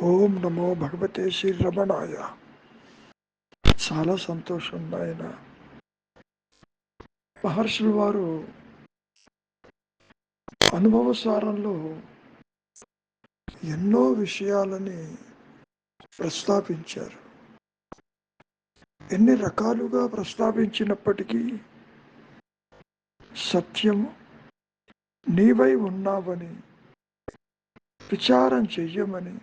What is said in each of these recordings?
ఓం నమో భగవతే శ్రీ రమణాయ. చాలా సంతోషం నాయన. మహర్షుల వారు అనుభవ సారంలో ఎన్నో విషయాలని ప్రస్తావించారు. ఎన్ని రకాలుగా ప్రస్తావించినప్పటికీ సత్యము నీవై ఉన్నావని, విచారం చెయ్యమని,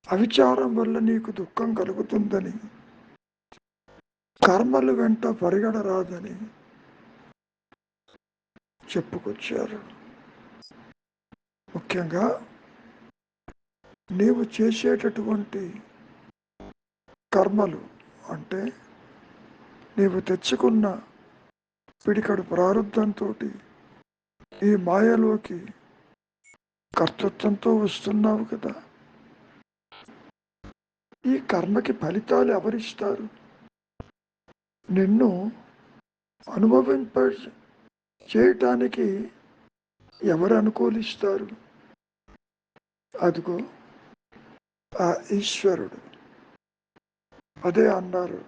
అవిచారం వల్ల నీకు దుఃఖం కలుగుతుందని, కర్మలు వెంట పరిగెడరాదని చెప్పుకొచ్చారు. ముఖ్యంగా నీవు చేసేటటువంటి కర్మలు అంటే నీవు తెచ్చుకున్న పిడికడు ప్రారంధంతో ఈ మాయలోకి కర్తృత్వంతో వస్తున్నావు కదా. ఈ కర్మకి ఫలితాలు ఎవరిస్తారు? నిన్ను అనుభవింప చేయటానికి ఎవరు అనుకూలిస్తారు? అదిగో ఆ ఈశ్వరుడు. అదే అన్నారు,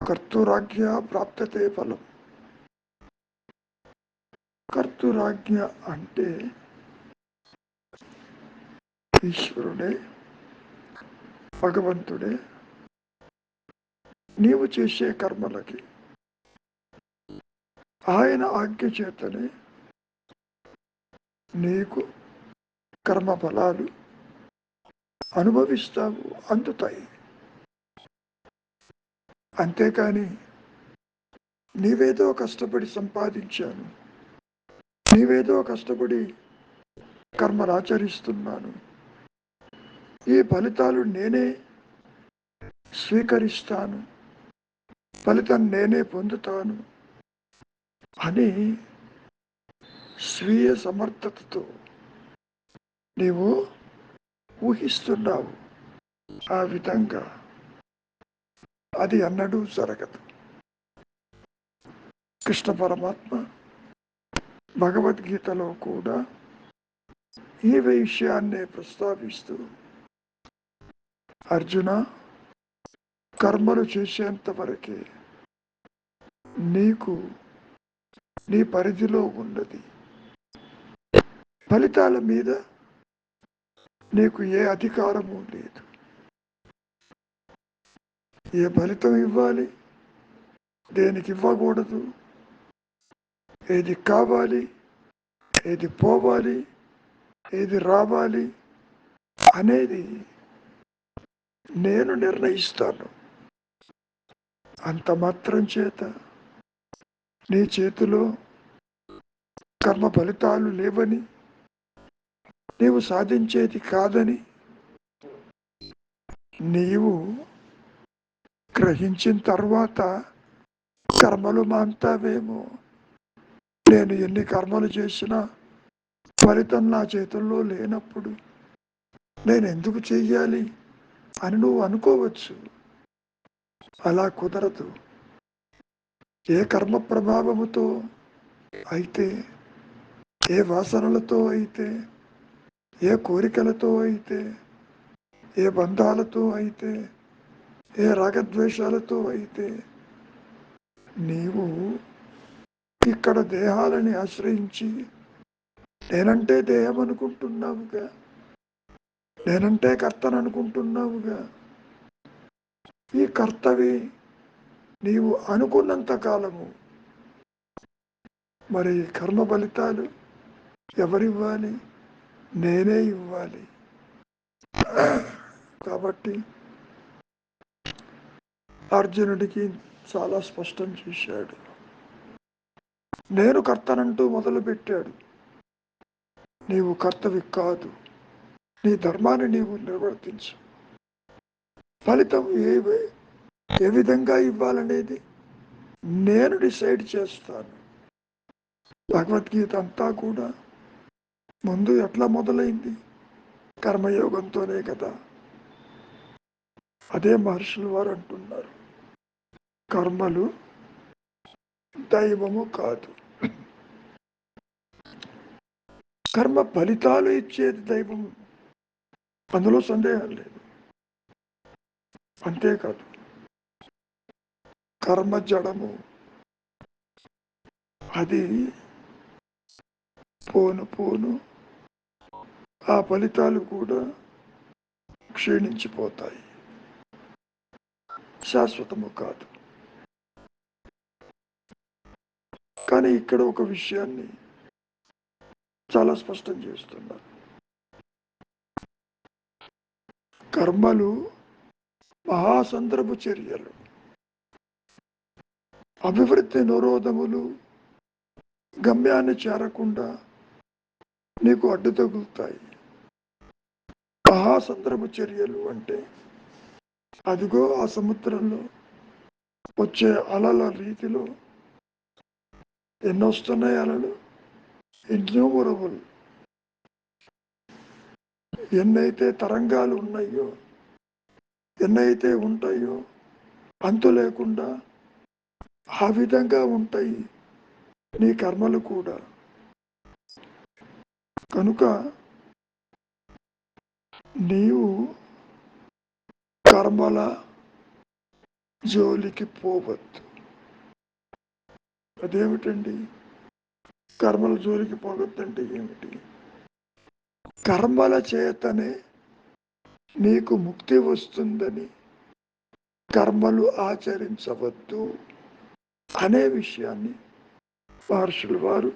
కర్తృరాజ్ఞ ప్రాప్తతే ఫలం. కర్తృరాజ్ఞ అంటే ఈశ్వరుడే, భగవంతుడే. నీవు చేసే కర్మలకి ఆయన ఆజ్ఞ చేతనే నీకు కర్మ ఫలాలు అనుభవిస్తావు, అందుతాయి. అంతేకాని నీవేదో కష్టపడి సంపాదించాను, నీవేదో కష్టపడి కర్మలు ఆచరిస్తున్నాను, ఈ ఫలితాలు నేనే స్వీకరిస్తాను, ఫలితం నేనే పొందుతాను అని స్వీయ సమర్థతతో నీవు ఊహిస్తున్నావు. ఆ విధంగా అది అన్నడూ జరగదు. కృష్ణ పరమాత్మ భగవద్గీతలో కూడా ఈ విషయాన్నే ప్రస్తావిస్తూ, అర్జున, కర్మలు చేసేంత వరకే నీకు నీ పరిధిలో ఉన్నది. ఫలితాల మీద నీకు ఏ అధికారము లేదు. ఏ ఫలితం ఇవ్వాలి, దేనికి ఇవ్వకూడదు, ఏది కావాలి, ఏది పోవాలి, ఏది రావాలి అనేది నేను నిర్ణయిస్తాను. అంత మాత్రం చేత నీ చేతిలో కర్మ ఫలితాలు లేవని, నీవు సాధించేది కాదని నీవు గ్రహించిన తర్వాత కర్మలు మాంతావేమో. నేను ఎన్ని కర్మలు చేసినా ఫలితం నా చేతుల్లో లేనప్పుడు నేను ఎందుకు చెయ్యాలి అని నువ్వు అనుకోవచ్చు. అలా కుదరదు. ఏ కర్మ ప్రభావముతో అయితే, ఏ వాసనలతో అయితే, ఏ కోరికలతో అయితే, ఏ బంధాలతో అయితే, ఏ రాగద్వేషాలతో అయితే నీవు ఇక్కడ దేహాలని ఆశ్రయించి నేనంటే దేహం అనుకుంటున్నావుగా, నేనంటే కర్తను అనుకుంటున్నావుగా. ఈ కర్తవి నీవు అనుకున్నంత కాలము మరి కర్మ ఫలితాలు ఎవరివ్వాలి? నేనే ఇవ్వాలి. కాబట్టి అర్జునుడికి చాలా స్పష్టం చేశాడు. నేను కర్తనంటూ మొదలుపెట్టాడు. నీవు కర్తవి కాదు. నీ ధర్మాన్ని నీవు నిర్వర్తించు. ఫలితం ఏ విధంగా ఇవ్వాలనేది నేను డిసైడ్ చేస్తాను. భగవద్గీత అంతా కూడా ముందు ఎట్లా మొదలైంది? కర్మయోగంతోనే కదా. అదే మహర్షులు వారు అంటున్నారు, కర్మలు దైవము కాదు, కర్మ ఫలితాలు ఇచ్చేది దైవం. అందులో సందేహం లేదు. అంతేకాదు, కర్మ జడము, అది పోను పోను ఆ ఫలితాలు కూడా క్షీణించిపోతాయి, శాశ్వతము కాదు. కానీ ఇక్కడ ఒక విషయాన్ని చాలా స్పష్టం చేస్తున్నారు. కర్మలు మహాసందర్భ చర్యలు, అభివృద్ధి నిరోధములు గమ్యాన్ని చేరకుండా నీకు అడ్డు తగులుతాయి. మహాసందర్భ చర్యలు అంటే అదిగో ఆ సముద్రంలో వచ్చే అలల రీతిలో ఎన్నొస్తున్నాయి అలలు, ఇన్యూమరబుల్. ఎన్నైతే తరంగాలు ఉన్నాయో, ఎన్నైతే ఉంటాయో అంతు లేకుండా ఆ విధంగా ఉంటాయి నీ కర్మలు కూడా. కనుక నీవు కర్మల జోలికి పోవద్దు. అదేమిటండి కర్మల జోలికి పోవద్దంటే ఏమిటి? కర్మల చేతనే నీకు ముక్తి వస్తుందని కర్మలు ఆచరించవద్దు అనే విషయాన్ని మహర్షులు వారు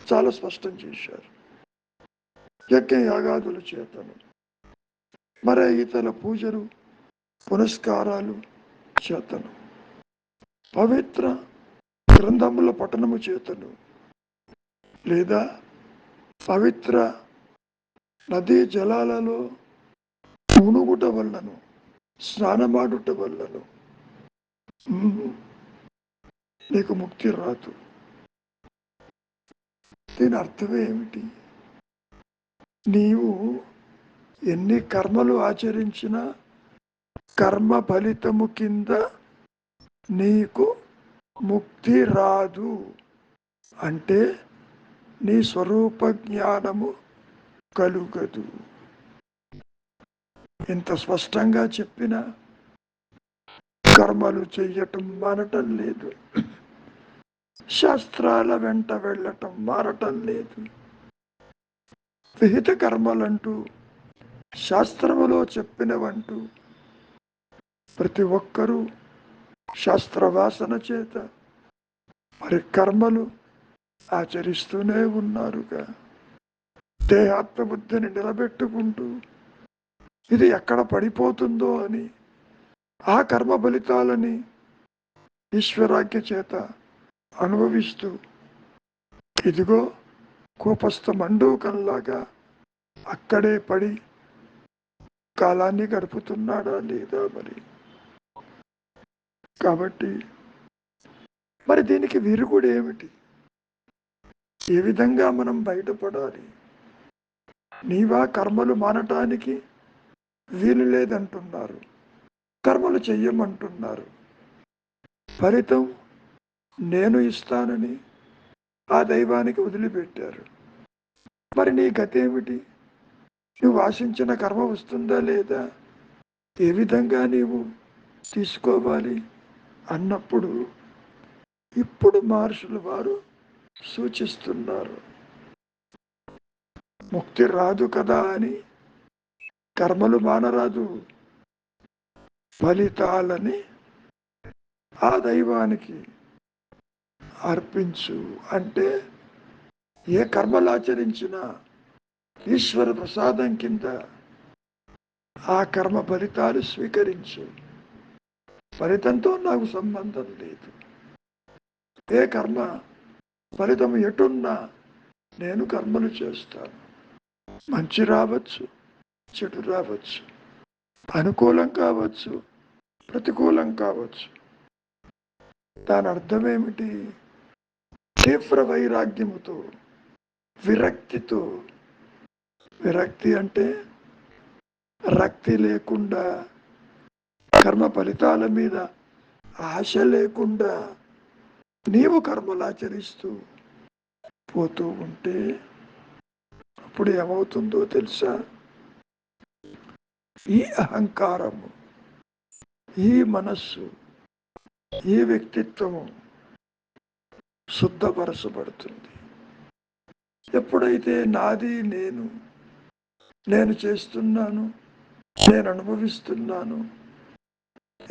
చాలా స్పష్టం చేశారు. యజ్ఞ యాగాదుల చేతను, మరే ఇతర పూజలు పునస్కారాలు చేతను, పవిత్ర గ్రంథముల పఠనము చేతను, లేదా పవిత్ర నదీ జలాలలో మునుగుట వల్లను, స్నానమాడుట వల్లను నీకు ముక్తి రాదు. దీని అర్థం ఏమిటి? నీవు ఎన్ని కర్మలు ఆచరించినా కర్మ ఫలితము కింద నీకు ముక్తి రాదు. అంటే నీ స్వరూప జ్ఞానము కలుగదు. ఇంత స్పష్టంగా చెప్పిన కర్మలు చెయ్యటం మానటం లేదు, శాస్త్రాల వెంట వెళ్ళటం మారటం లేదు. విహిత కర్మలంటూ శాస్త్రములో చెప్పినవంటూ ప్రతి ఒక్కరూ శాస్త్రవాసన చేత మరి కర్మలు ఆచరిస్తూనే ఉన్నారుగా. దేహాత్మబుద్ధిని నిలబెట్టుకుంటూ ఇది ఎక్కడ పడిపోతుందో అని ఆ కర్మ ఫలితాలని ఈశ్వరాజ్ఞ చేత అనుభవిస్తూ ఇదిగో కోపస్థ మండూకంలాగా అక్కడే పడి కాలాన్ని గడుపుతున్నాడా లేదా మరి? కాబట్టి మరి దీనికి విరుగుడు ఏమిటి? ఏ విధంగా మనం బయటపడాలి? నీవా కర్మలు మానటానికి వీలు లేదంటున్నారు, కర్మలు చెయ్యమంటున్నారు. ఫలితం నేను ఇస్తానని ఆ దైవానికి వదిలిపెట్టారు. మరి నీ గతేమిటి? నువ్వు ఆశించిన కర్మ వస్తుందా లేదా? ఏ విధంగా నీవు తీసుకోవాలి అన్నప్పుడు ఇప్పుడు మహర్షులు వారు సూచిస్తున్నారు. ముక్తి రాదు కదా అని కర్మలు మానరాదు, ఫలితాలని ఆ దైవానికి అర్పించు. అంటే ఏ కర్మలు ఆచరించినా ఈశ్వర ప్రసాదం కింద ఆ కర్మ ఫలితాలు స్వీకరించు. ఫలితంతో నాకు సంబంధం లేదు. ఏ కర్మ ఫలితం ఎటున్నా నేను కర్మలు చేస్తాను. మంచి రావచ్చు, చెడు రావచ్చు, అనుకూలం కావచ్చు, ప్రతికూలం కావచ్చు. దాని అర్థం ఏమిటి? తీవ్ర వైరాగ్యముతో, విరక్తితో. విరక్తి అంటే రక్తి లేకుండా, కర్మ ఫలితాల మీద ఆశ లేకుండా నీవు కర్మలు ఆచరిస్తూ పోతూ ఉంటే అప్పుడు ఏమవుతుందో తెలుసా? ఈ అహంకారము, ఈ మనస్సు, ఈ వ్యక్తిత్వము శుద్ధపరచబడుతుంది. ఎప్పుడైతే నాది, నేను చేస్తున్నాను, నేను అనుభవిస్తున్నాను,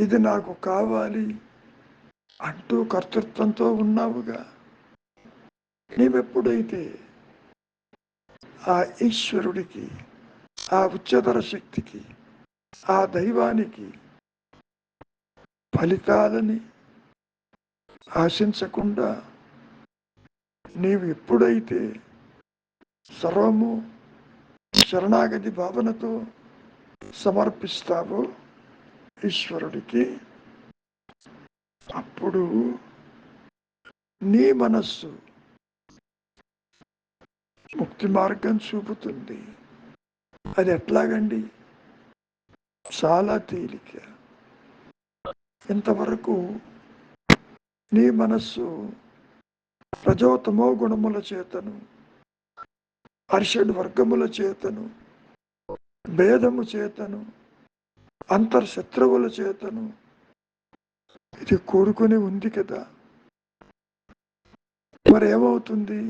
ఇది నాకు కావాలి అంటూ కర్తృత్వంతో ఉన్నావుగా, నీవెప్పుడైతే ఆ ఈశ్వరుడికి, ఆ ఉच्चతర శక్తికి, ఆ దైవానికి ఫలితాలని ఆశించకుండా నీవు ఎప్పుడైతే సర్వము శరణాగతి భావనతో సమర్పిస్తావో ఈశ్వరుడికి, అప్పుడు నీ మనస్సు ముక్తి మార్గం చూపుతుంది. అది ఎట్లాగండి? చాలా తేలిక. ఇంతవరకు నీ మనస్సు రజోతమో గుణముల చేతను, అర్షడ్ వర్గముల చేతను, భేదము చేతను, అంతర్శత్రువుల చేతను ఇది కూడుకుని ఉంది కదా. మరి ఏమవుతుంది?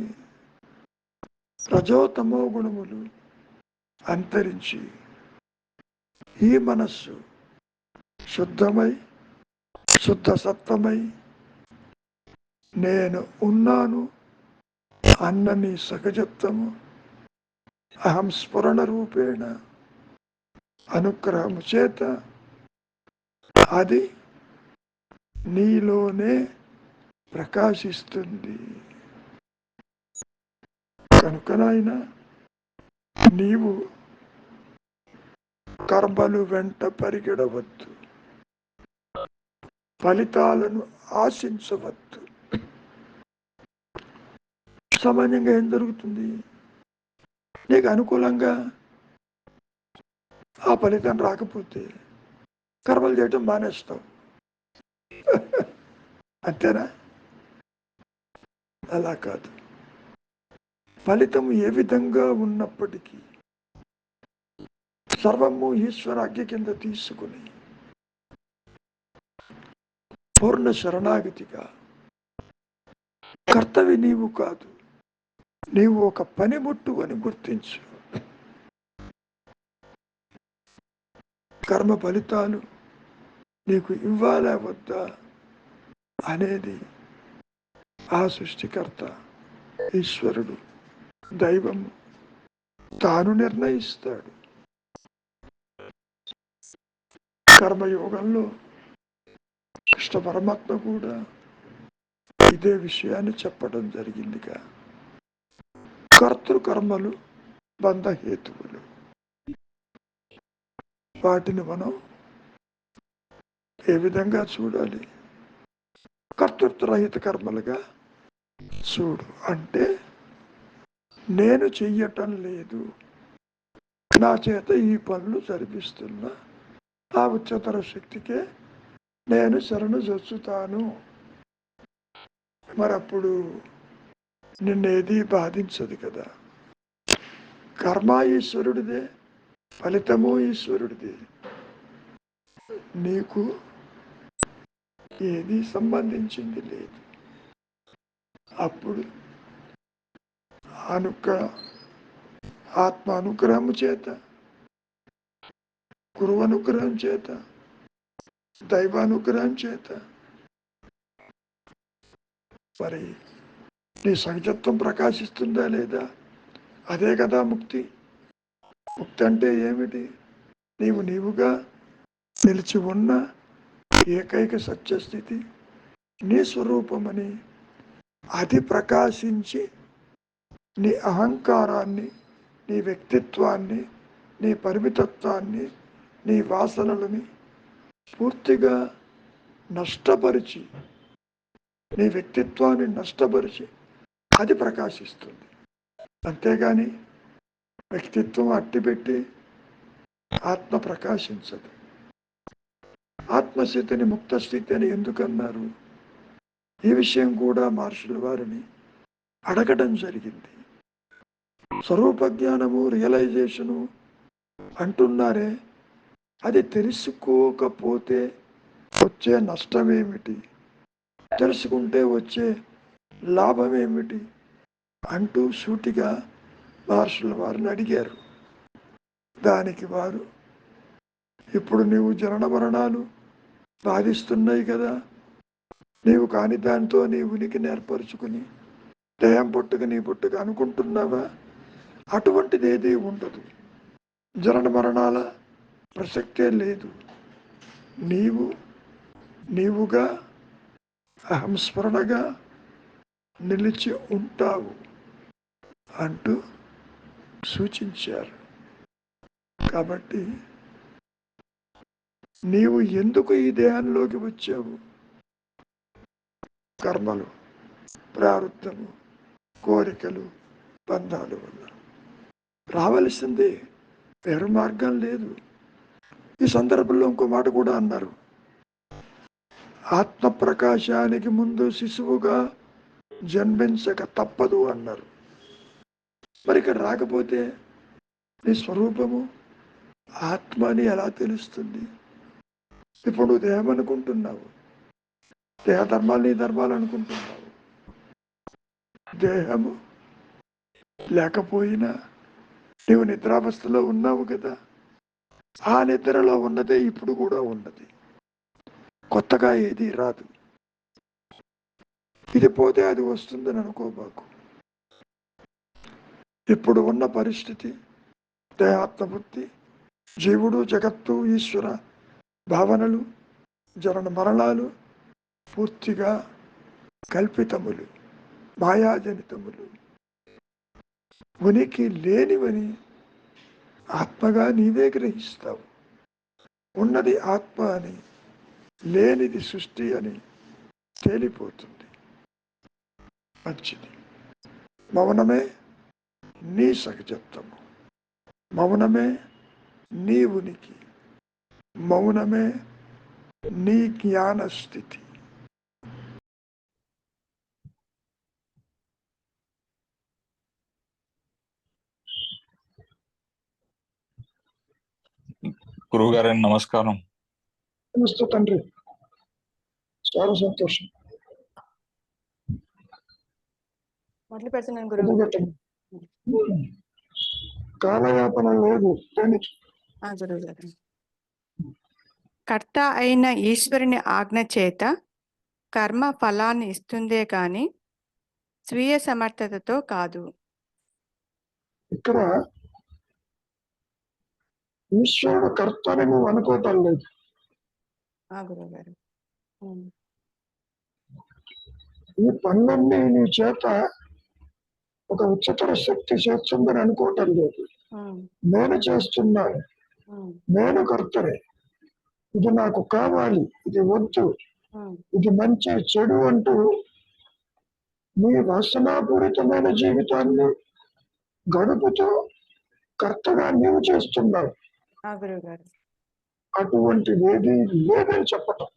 రజోతమో గుణములు అంతరించి ఈ మనస్సు శుద్ధమై, శుద్ధ సత్వమై, నేను ఉన్నాను అన్న నీ సహజత్వము అహం స్ఫురణ రూపేణ అనుగ్రహము చేత అది నీలోనే ప్రకాశిస్తుంది. కనుకనైనా నీవు కర్మలు వెంట పరిగెడవద్దు, ఫలితాలను ఆశించవద్దు. సామాన్యంగా ఏం జరుగుతుంది? నీకు అనుకూలంగా ఆ ఫలితం రాకపోతే కర్మలు చేయటం మానేస్తావు. అంతేనా? అలా కాదు. ఫలితం ఏ విధంగా ఉన్నప్పటికీ సర్వము ఈశ్వరాజ్ఞ కింద తీసుకుని పూర్ణ శరణాగతిగా, కర్తవి నీవు కాదు, నీవు ఒక పనిముట్టు అని గుర్తించు. కర్మ ఫలితాలు నీకు ఇవ్వాలా వద్దా అనేది ఆ సృష్టికర్త ఈశ్వరుడు, దైవము తాను నిర్ణయిస్తాడు. కర్మయోగంలో కృష్ణ పరమాత్మ కూడా ఇదే విషయాన్ని చెప్పడం జరిగిందిగా. కర్తృకర్మలు బంధహేతువులు, వాటిని మనం ఏ విధంగా చూడాలి? కర్తృత్వరహిత కర్మలుగా చూడు. అంటే నేను చెయ్యటం లేదు, నా చేత ఈ పనులు జరిపిస్తున్నా ఆ ఉच्चతర శక్తికే నేను శరణు జొచ్చుతాను. మరప్పుడు నిన్నేది బాధించదు కదా. కర్మ ఈశ్వరుడిదే, ఫలితము ఈశ్వరుడిదే, నీకు ఏది సంబంధించింది లేదు. అప్పుడు ఆత్మ అనుగ్రహము చేత, గురువు అనుగ్రహం చేత, దైవానుగ్రహం చేత మరి నీ సహజత్వం ప్రకాశిస్తుందా లేదా? అదే కదా ముక్తి. ముక్తి అంటే ఏమిటి? నీవుగా నిలిచి ఉన్న ఏకైక సత్యస్థితి నీ స్వరూపమని అది ప్రకాశించి నీ అహంకారాన్ని, నీ వ్యక్తిత్వాన్ని, నీ పరిమితత్వాన్ని, నీ వాసనలని పూర్తిగా నష్టపరిచి, నీ వ్యక్తిత్వాన్ని నష్టపరిచి అది ప్రకాశిస్తుంది. అంతేగాని వ్యక్తిత్వం అట్టిపెట్టి ఆత్మ ప్రకాశించదు. ఆత్మస్థితిని ముక్తస్థితి అని ఎందుకన్నారు? ఈ విషయం కూడా మహర్షుల వారిని అడగడం జరిగింది. స్వరూప జ్ఞానము, రియలైజేషను అంటున్నారే, అది తెలుసుకోకపోతే వచ్చే నష్టం ఏమిటి, తెలుసుకుంటే వచ్చే లాభం ఏమిటి అంటూ సూటిగా మహర్షుల వారిని అడిగారు. దానికి వారు, ఇప్పుడు నీవు జనన మరణాలు బాధిస్తున్నాయి కదా, నీవు కాని దాంతో నీ ఉనికిని ఏర్పరచుకుని దేహం పుట్టుక నీ పుట్టుక అనుకుంటున్నావా? అటువంటిది ఏదీ ఉండదు. జనన మరణాల ప్రసక్తే లేదు. నీవుగా అహంస్మరణగా నిలిచి ఉంటావు అంటూ సూచించారు. కాబట్టి నీవు ఎందుకు ఈ దేహంలోకి వచ్చావు? కర్మలు, ప్రారంధము, కోరికలు, బంధాల వల్ల రావలసిందే, వేరు మార్గం లేదు. ఈ సందర్భంలో ఇంకో మాట కూడా అన్నారు, ఆత్మ ప్రకాశానికి ముందు శిశువుగా జన్మించక తప్పదు అన్నారు. మరి ఇక్కడ రాకపోతే నీ స్వరూపము ఆత్మ అని ఎలా తెలుస్తుంది? ఇప్పుడు నువ్వు దేహం అనుకుంటున్నావు, దేహ ధర్మాలు నీ ధర్మాలు అనుకుంటున్నావు. దేహము లేకపోయినా నీవు నిద్రావస్థలో ఉన్నావు కదా, ఆ నిద్రలో ఉన్నదే ఇప్పుడు కూడా ఉన్నది, కొత్తగా ఏది రాదు. ఇది పోతే అది వస్తుందని అనుకోబాకు. ఇప్పుడు ఉన్న పరిస్థితి దేహాత్మబుద్ధి, జీవుడు, జగత్తు, ఈశ్వర భావనలు, జనన మరణాలు పూర్తిగా కల్పితములు, మాయాజనితములు, ఉనికి లేనివని ఆత్మగా నీవే గ్రహిస్తావు. ఉన్నది ఆత్మ అని, లేనిది సృష్టి అని తేలిపోతుంది. మంచిది. మౌనమే నీ సహజత్వము, మౌనమే నీ ఉనికి, మౌనమే నీ జ్ఞాన స్థితి. గురువుగారు నమస్కారం. నమస్తే తండ్రి, చాలా సంతోషం. మొదలు పెడుతున్నాను గురువు. కాలయాపన లేదు. కర్త అయిన ఈశ్వరుని ఆజ్ఞ చేత కర్మ ఫలాన్ని ఇస్తుందే కాని స్వీయ సమర్థతతో కాదు. ఇక్కడ ఈశ్వరుడు కర్త అని నువ్వు అనుకోవటం లేదు. గురువు గారు, ఈ పనులన్నీ నీ చేత ఒక ఉच्चतर శక్తి చేస్తుందని అనుకోవటం లేదు. నేను చేస్తున్నాను, నేను కర్తనే, ఇది నాకు కావాలి, ఇది వద్దు, ఇది మంచి చెడు అంటూ నీ వాసనాపూరితమైన జీవితాన్ని గడుపుతూ కర్తగా నీవు చేస్తున్నావు. అటువంటిది ఏది లేదని చెప్పటం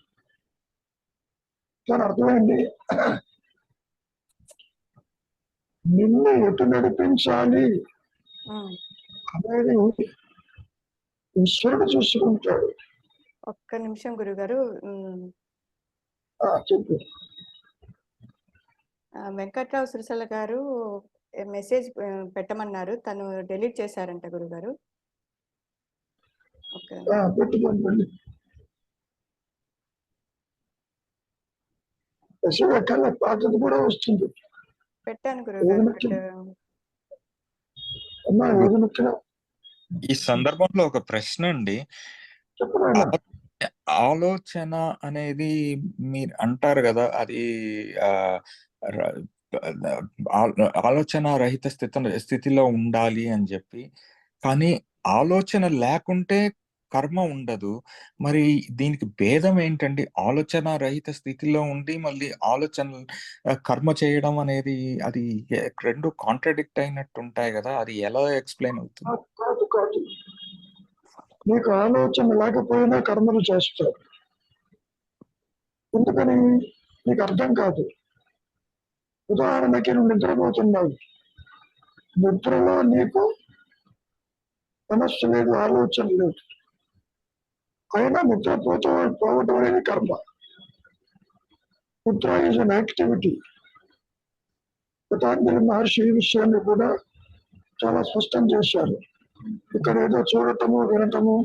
దాని అర్థమైంది. నిన్ను ఎటు నడిపించాలి అనేది ఈశ్వరుడు చూసుకుంటాడు. ఒక్క నిమిషం గురుగారు. చెప్పు. వెంకట్రావు సురసల గారు మెసేజ్ పెట్టమన్నారు, తను డిలీట్ చేశారంట గురుగారు. పెట్టుకోండి. పాతది కూడా వస్తుంది. పెట్టాను గురుగారు. ఈ సందర్భంలో ఒక ప్రశ్న అండి. ఆలోచన అనేది మీరు అంటారు కదా, అది ఆలోచన రహిత స్థితిలో ఉండాలి అని చెప్పి, కానీ ఆలోచన లేకుంటే కర్మ ఉండదు. మరి దీనికి భేదం ఏంటండి? ఆలోచన రహిత స్థితిలో ఉండి మళ్ళీ ఆలోచన కర్మ చేయడం అనేది, అది రెండు కాంట్రడిక్ట్ అయినట్టు ఉంటాయి కదా, అది ఎలా ఎక్స్ప్లెయిన్ అవుతుంది? కాదు, నీకు ఆలోచన లేకపోయినా కర్మలు చేస్తావు. ఎందుకని నీకు అర్థం కాదు. ఉదాహరణకి నువ్వు నిద్రపోతున్నావు, నిద్రలో నీకు మనస్సు లేదు, ఆలోచన లేదు. అయినా పోవటం అనేది కర్మ. నిద్ర ఈజ్ అన్ యాక్టివిటీ. పతాంజలి మహర్షి ఈ విషయాన్ని కూడా చాలా స్పష్టం చేశారు. ఇక్కడ ఏదో చూడటము, వినటము,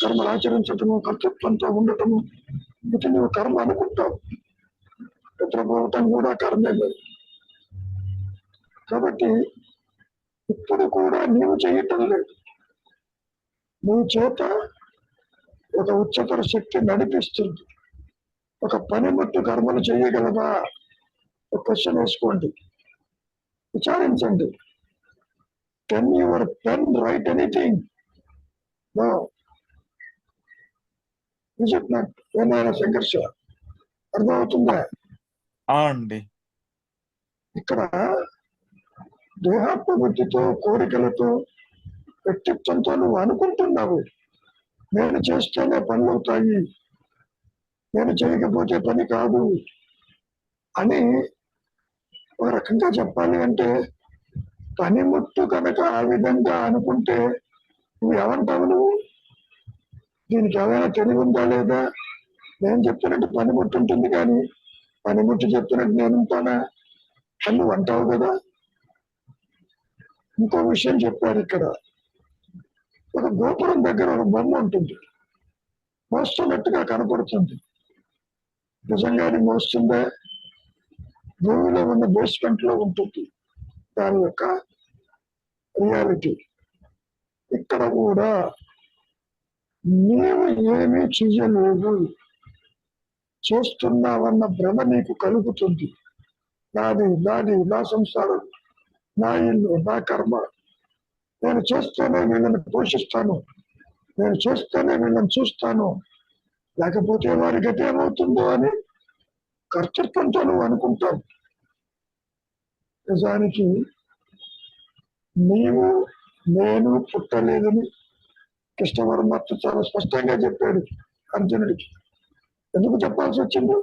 కర్మలు ఆచరించటము, కర్తృత్వంతో ఉండటము, ఇది నువ్వు కర్మ అనుకుంటావు. నిద్రపోవటం కూడా కర్మే లేదు. కాబట్టి ఇప్పుడు కూడా నీవు చేయటం లేదు. నీ చేత ఒక ఉच्चతర శక్తి నడిపిస్తుంది. ఒక పనిముట్టు కర్మలు చేయగలదా? ఒక క్వశ్చన్ వేసుకోండి, విచారించండి. Can your pen write anything? No. Is it not? ఏమైనా సంఘర్ష అర్థమవుతుందా? అండి. ఇక్కడ దేహాత్మ బుద్ధితో, కోరికలతో, వ్యక్తిత్వంతో నువ్వు అనుకుంటున్నావు నేను చేస్తేనే పనులు అవుతాయి, నేను చేయకపోతే పని కాదు అని. ఒక రకంగా చెప్పాలి అంటే పనిముట్టు కనుక ఆ విధంగా అనుకుంటే నువ్వు ఏమంటావు? నువ్వు దీనికి ఏమైనా తెలివి ఉందా లేదా? నేను చెప్తున్నట్టు పనిముట్టు ఉంటుంది, కానీ పనిముట్టు చెప్తున్నట్టు నేను ఉంటానా అని నువ్వు అంటావు కదా. ఇంకో విషయం చెప్పారు ఇక్కడ. ఒక గోపురం దగ్గర ఒక బొమ్మ ఉంటుంది, మోస్తున్నట్టుగా కనపడుతుంది. నిజంగానే మోస్తుందే? భూమిలో ఉన్న బేస్మెంట్ లో ఉంటుంది దాని యొక్క రియాలిటీ. ఇక్కడ కూడా నీవు ఏమీ చెయ్యలేవు, చేస్తున్నావన్న భ్రమ నీకు కలుగుతుంది. నాది నాది, నా సంసారం, నా ఇల్లు, నా కర్మ, నేను చేస్తేనే వీళ్ళని పోషిస్తాను, నేను చేస్తేనే వీళ్ళని చూస్తాను, లేకపోతే వారి గతి ఏమవుతుందో అని కర్తృత్వంతో నువ్వు అనుకుంటావు. నిజానికి నీవు నేను పుట్టలేదని కృష్ణ పరమాత్మ చాలా స్పష్టంగా చెప్పాడు అర్జునుడికి. ఎందుకు చెప్పాల్సి వచ్చింది?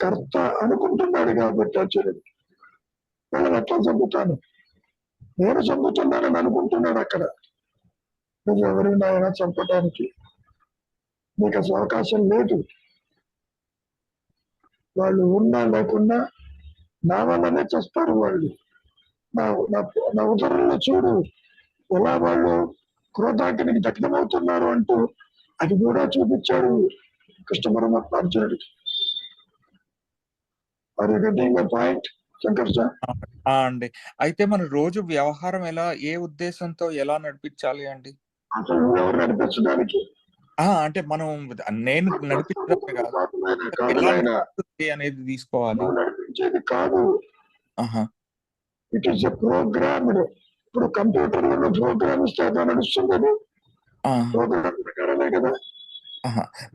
కర్త అనుకుంటున్నాడు కాబట్టి అర్జునుడు. వాళ్ళని ఎట్లా చంపుతాను, నేను చంపుతున్నానని అనుకుంటున్నాడు అక్కడ. నువ్వు ఎవరినైనా చంపడానికి నీకు అసలు అవకాశం లేదు. వాళ్ళు ఉన్నా లేకున్నా నా వల్లనే చేస్తారు వాళ్ళు. నా ఉదరంలో చూడు ఎలా వాళ్ళు క్రోధాగ్నికి దగ్ధమవుతున్నారు అంటూ అది కూడా చూపించాడు కృష్ణ పరమాత్మ అర్జునుడికి. అది గట్టిగా పాయింట్ శంకర్ సార్. అండి, అయితే మన రోజు వ్యవహారం ఎలా, ఏ ఉద్దేశంతో ఎలా నడిపించాలి అండి? అసలు నువ్వెవరు నడిపించడానికి? అంటే మనం నేను నడిపించడమే కాదు, ఎలా నడుస్తుంది అనేది తీసుకోవాలి. నువ్వు నడిపించేది కాదు, ఆహా. It is a programmed. ఇప్పుడు కంప్యూటర్ లో ప్రోగ్రామ్ ఇస్తే ఎలా నడుస్తుంది? ప్రోగ్రామ్ ప్రకారమే కదా.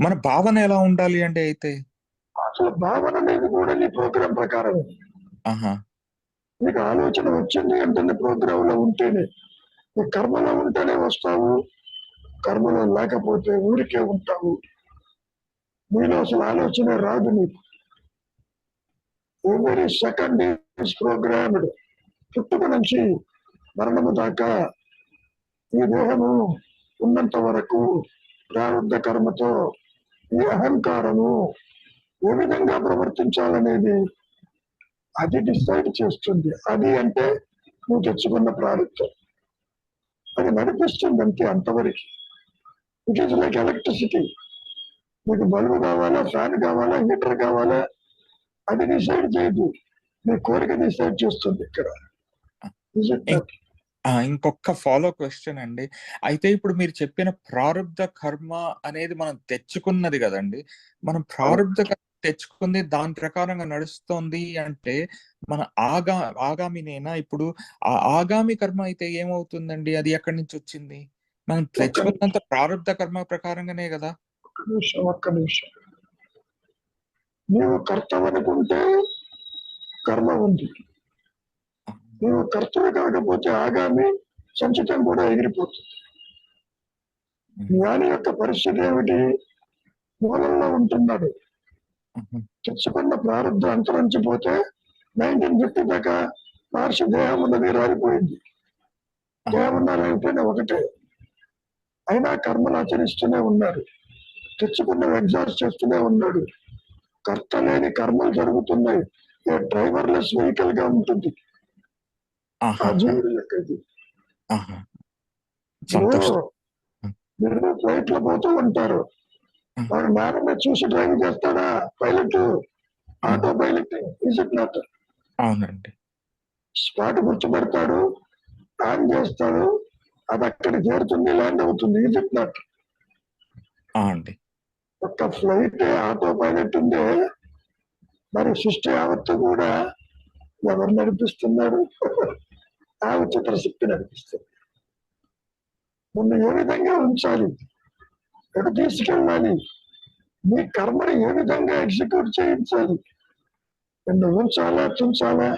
మన భావన ఎలా ఉండాలి అంటే అయితే అసలు భావన అనేది కూడా నీ ప్రోగ్రామ్ ప్రకారమే. నీకు ఆలోచన వచ్చింది అంటే నీ ప్రోగ్రామ్ లో ఉంటేనే, నీ కర్మలో ఉంటేనే వస్తావు, కర్మలో లేకపోతే ఊరికే ఉంటావు. నీలో అసలు ఆలోచన రాదు నీకు. Every second is programmed. పుట్టుక నుంచి మరణము దాకా ఈ దేహము ఉన్నంత వరకు ప్రారంభ కర్మతో ఈ అహంకారము ఏ విధంగా ప్రవర్తించాలనేది అది డిసైడ్ చేస్తుంది. అది అంటే నువ్వు తెచ్చుకున్న ప్రారంభం అది నడిపిస్తుంది అంతే, అంతవరకు. It is like electricity. నీకు బల్బు కావాలా, ఫ్యాన్ కావాలా, హీటర్ కావాలా, అది డిసైడ్ చేయదు, నీ కోరిక డిసైడ్ చేస్తుంది ఇక్కడ. ఇంకొక ఫాలో క్వశ్చన్ అండి. అయితే ఇప్పుడు మీరు చెప్పిన ప్రారంధ కర్మ అనేది మనం తెచ్చుకున్నది కదండి, మనం ప్రారంధ కర్మ తెచ్చుకుంది దాని ప్రకారంగా నడుస్తుంది అంటే మన ఆగామినేనా? ఇప్పుడు ఆ ఆగామి కర్మ అయితే ఏమవుతుందండి? అది ఎక్కడి నుంచి వచ్చింది? మనం తెచ్చుకున్నంత ప్రారంధ కర్మ ప్రకారంగానే కదా. ఒక్క నిమిషం. నీవు కర్తవనుకుంటే కర్మ ఉంది, నువ్వు కర్తవ్య కాకపోతే ఆగామి సంచితం కూడా ఎగిరిపోతుంది. జ్ఞాని యొక్క పరిస్థితి ఏమిటి? మూలంలో ఉంటున్నాడు. తెచ్చుకున్న ప్రారంభం అంతరించిపోతే 1950 దాకా మహర్షి దేహం ఉన్నది రాలిపోయింది. దేహం ఉన్న లేకపోయినా ఒకటే. అయినా కర్మలు ఆచరిస్తూనే ఉన్నాడు, తెచ్చుకున్న ఎగ్జాస్ట్ చేస్తూనే ఉన్నాడు. కర్త లేని కర్మలు జరుగుతున్నాయి. డ్రైవర్లెస్ వెహికల్ గా ఉంటుంది ఆ ఆహా! జీవుడి యొక్క ఇది. ఆహా! ఇప్పుడు సంతోషం. మీరు ఫ్లైట్ లో పోతూ ఉంటారు, హ్మ్. వాడు మేడం మీద చూసి డ్రైవ్ చేస్తాడా పైలట్? హ్మ్. Auto pilot is it not? అవునండి. స్పాట్ గుర్తుపెడతాడు, ఆన్ చేస్తాడు, అది అక్కడ చేరుతుంది, ల్యాండ్ అవుతుంది. Is it not? అండి. ఒక్క ఫ్లైట్ ఆటో పైలట్ ఉండే, మరి సృష్టి యావత్తు కూడా ఎవరు నడిపిస్తున్నారు? ఆ విచిత్ర శక్తి నడిపిస్తుంది. నిన్ను ఏ విధంగా ఉంచాలి, ఎటు తీసుకెళ్ళాలి, నీ కర్మని ఏ విధంగా ఎగ్జిక్యూట్ చేయించాలి, నిన్ను ఉంచాలా చుంచాలా,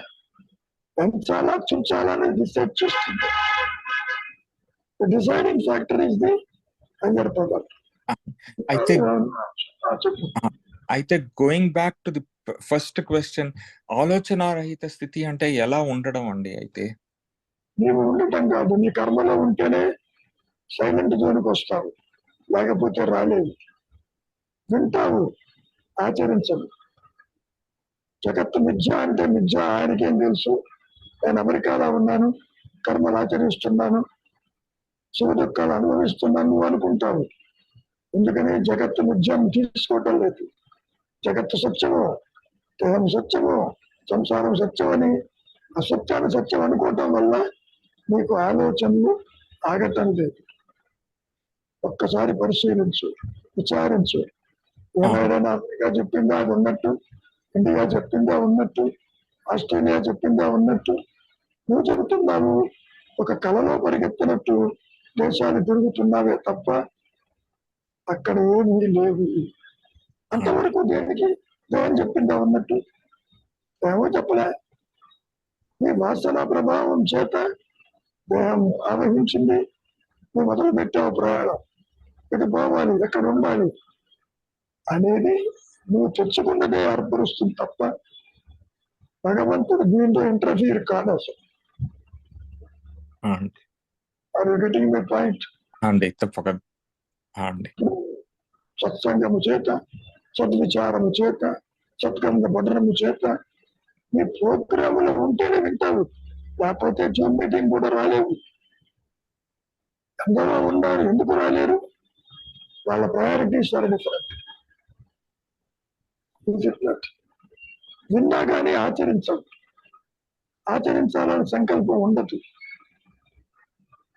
పెంచాలా చుంచాలా అనేది డిసైడ్ చేస్తుంది. Deciding factor is the higher power. అయితే చెప్పు. అయితే going back to the first question, ఆలోచనారహిత స్థితి అంటే ఎలా ఉండడం అండి అయితే? నీవు ఉండటం కాదు, నీ కర్మలో ఉంటేనే సైలెంట్ జోన్కి వస్తావు, లేకపోతే రాలేవు. వింటావు, ఆచరించవు. జగత్తు మిథ్య అంటే మిథ్య, ఆయనకేం తెలుసు? నేను అమెరికాలో ఉన్నాను, కర్మలు ఆచరిస్తున్నాను, సుఖ దుఃఖాలు అనుభవిస్తున్నాను నువ్వు అనుకుంటావు. ఎందుకని జగత్తు మిథ్యం తీసుకోవటం లేదు. జగత్తు సత్యము, దేహం సత్యము, సంసారం సత్యమని అసత్యాన్ని సత్యం అనుకోవటం వల్ల నీకు ఆలోచనలు ఆగటం లేదు. ఒక్కసారి పరిశీలించు, విచారించు. ఏమైనా అమెరికా చెప్పిందా అది ఉన్నట్టు, ఇండియా చెప్పిందా ఉన్నట్టు, ఆస్ట్రేలియా చెప్పిందా ఉన్నట్టు నువ్వు చెబుతున్నావు. ఒక కళలో పరిగెత్తినట్టు దేశాలు తిరుగుతున్నావే తప్ప అక్కడ ఏమీ లేవు. అంతవరకు దేనికి దేని చెప్పిందా ఉన్నట్టు? ఏమో చెప్పలే. నీ వాసన ప్రభావం చేత దేహం ఆవహించింది, నువ్వు మొదలు పెట్టావు ప్రయాణం. ఎటు పోవాలి, ఎక్కడ ఉండాలి అనేది నువ్వు తెచ్చుకున్నదే ఏర్పరుస్తుంది తప్ప భగవంతుడు దీంట్లో ఇంటర్ఫీర్ కాదు అసలు. Are you getting my point? అండి తప్పక అండి. సత్సంగము చేత, సద్విచారము చేత, సత్కంద పఠనము చేత నీ ప్రోగ్రాములు ఉంటేనే వింటావు, లేకపోతే జూమ్ మీటింగ్ కూడా రాలేవు. అందరూ ఉన్నారు, ఎందుకు రాలేరు? వాళ్ళ ప్రయారిటీస్ ఆర్ డిఫరెంట్. విన్నా కానీ ఆచరించవు, ఆచరించాలని సంకల్పం ఉండదు.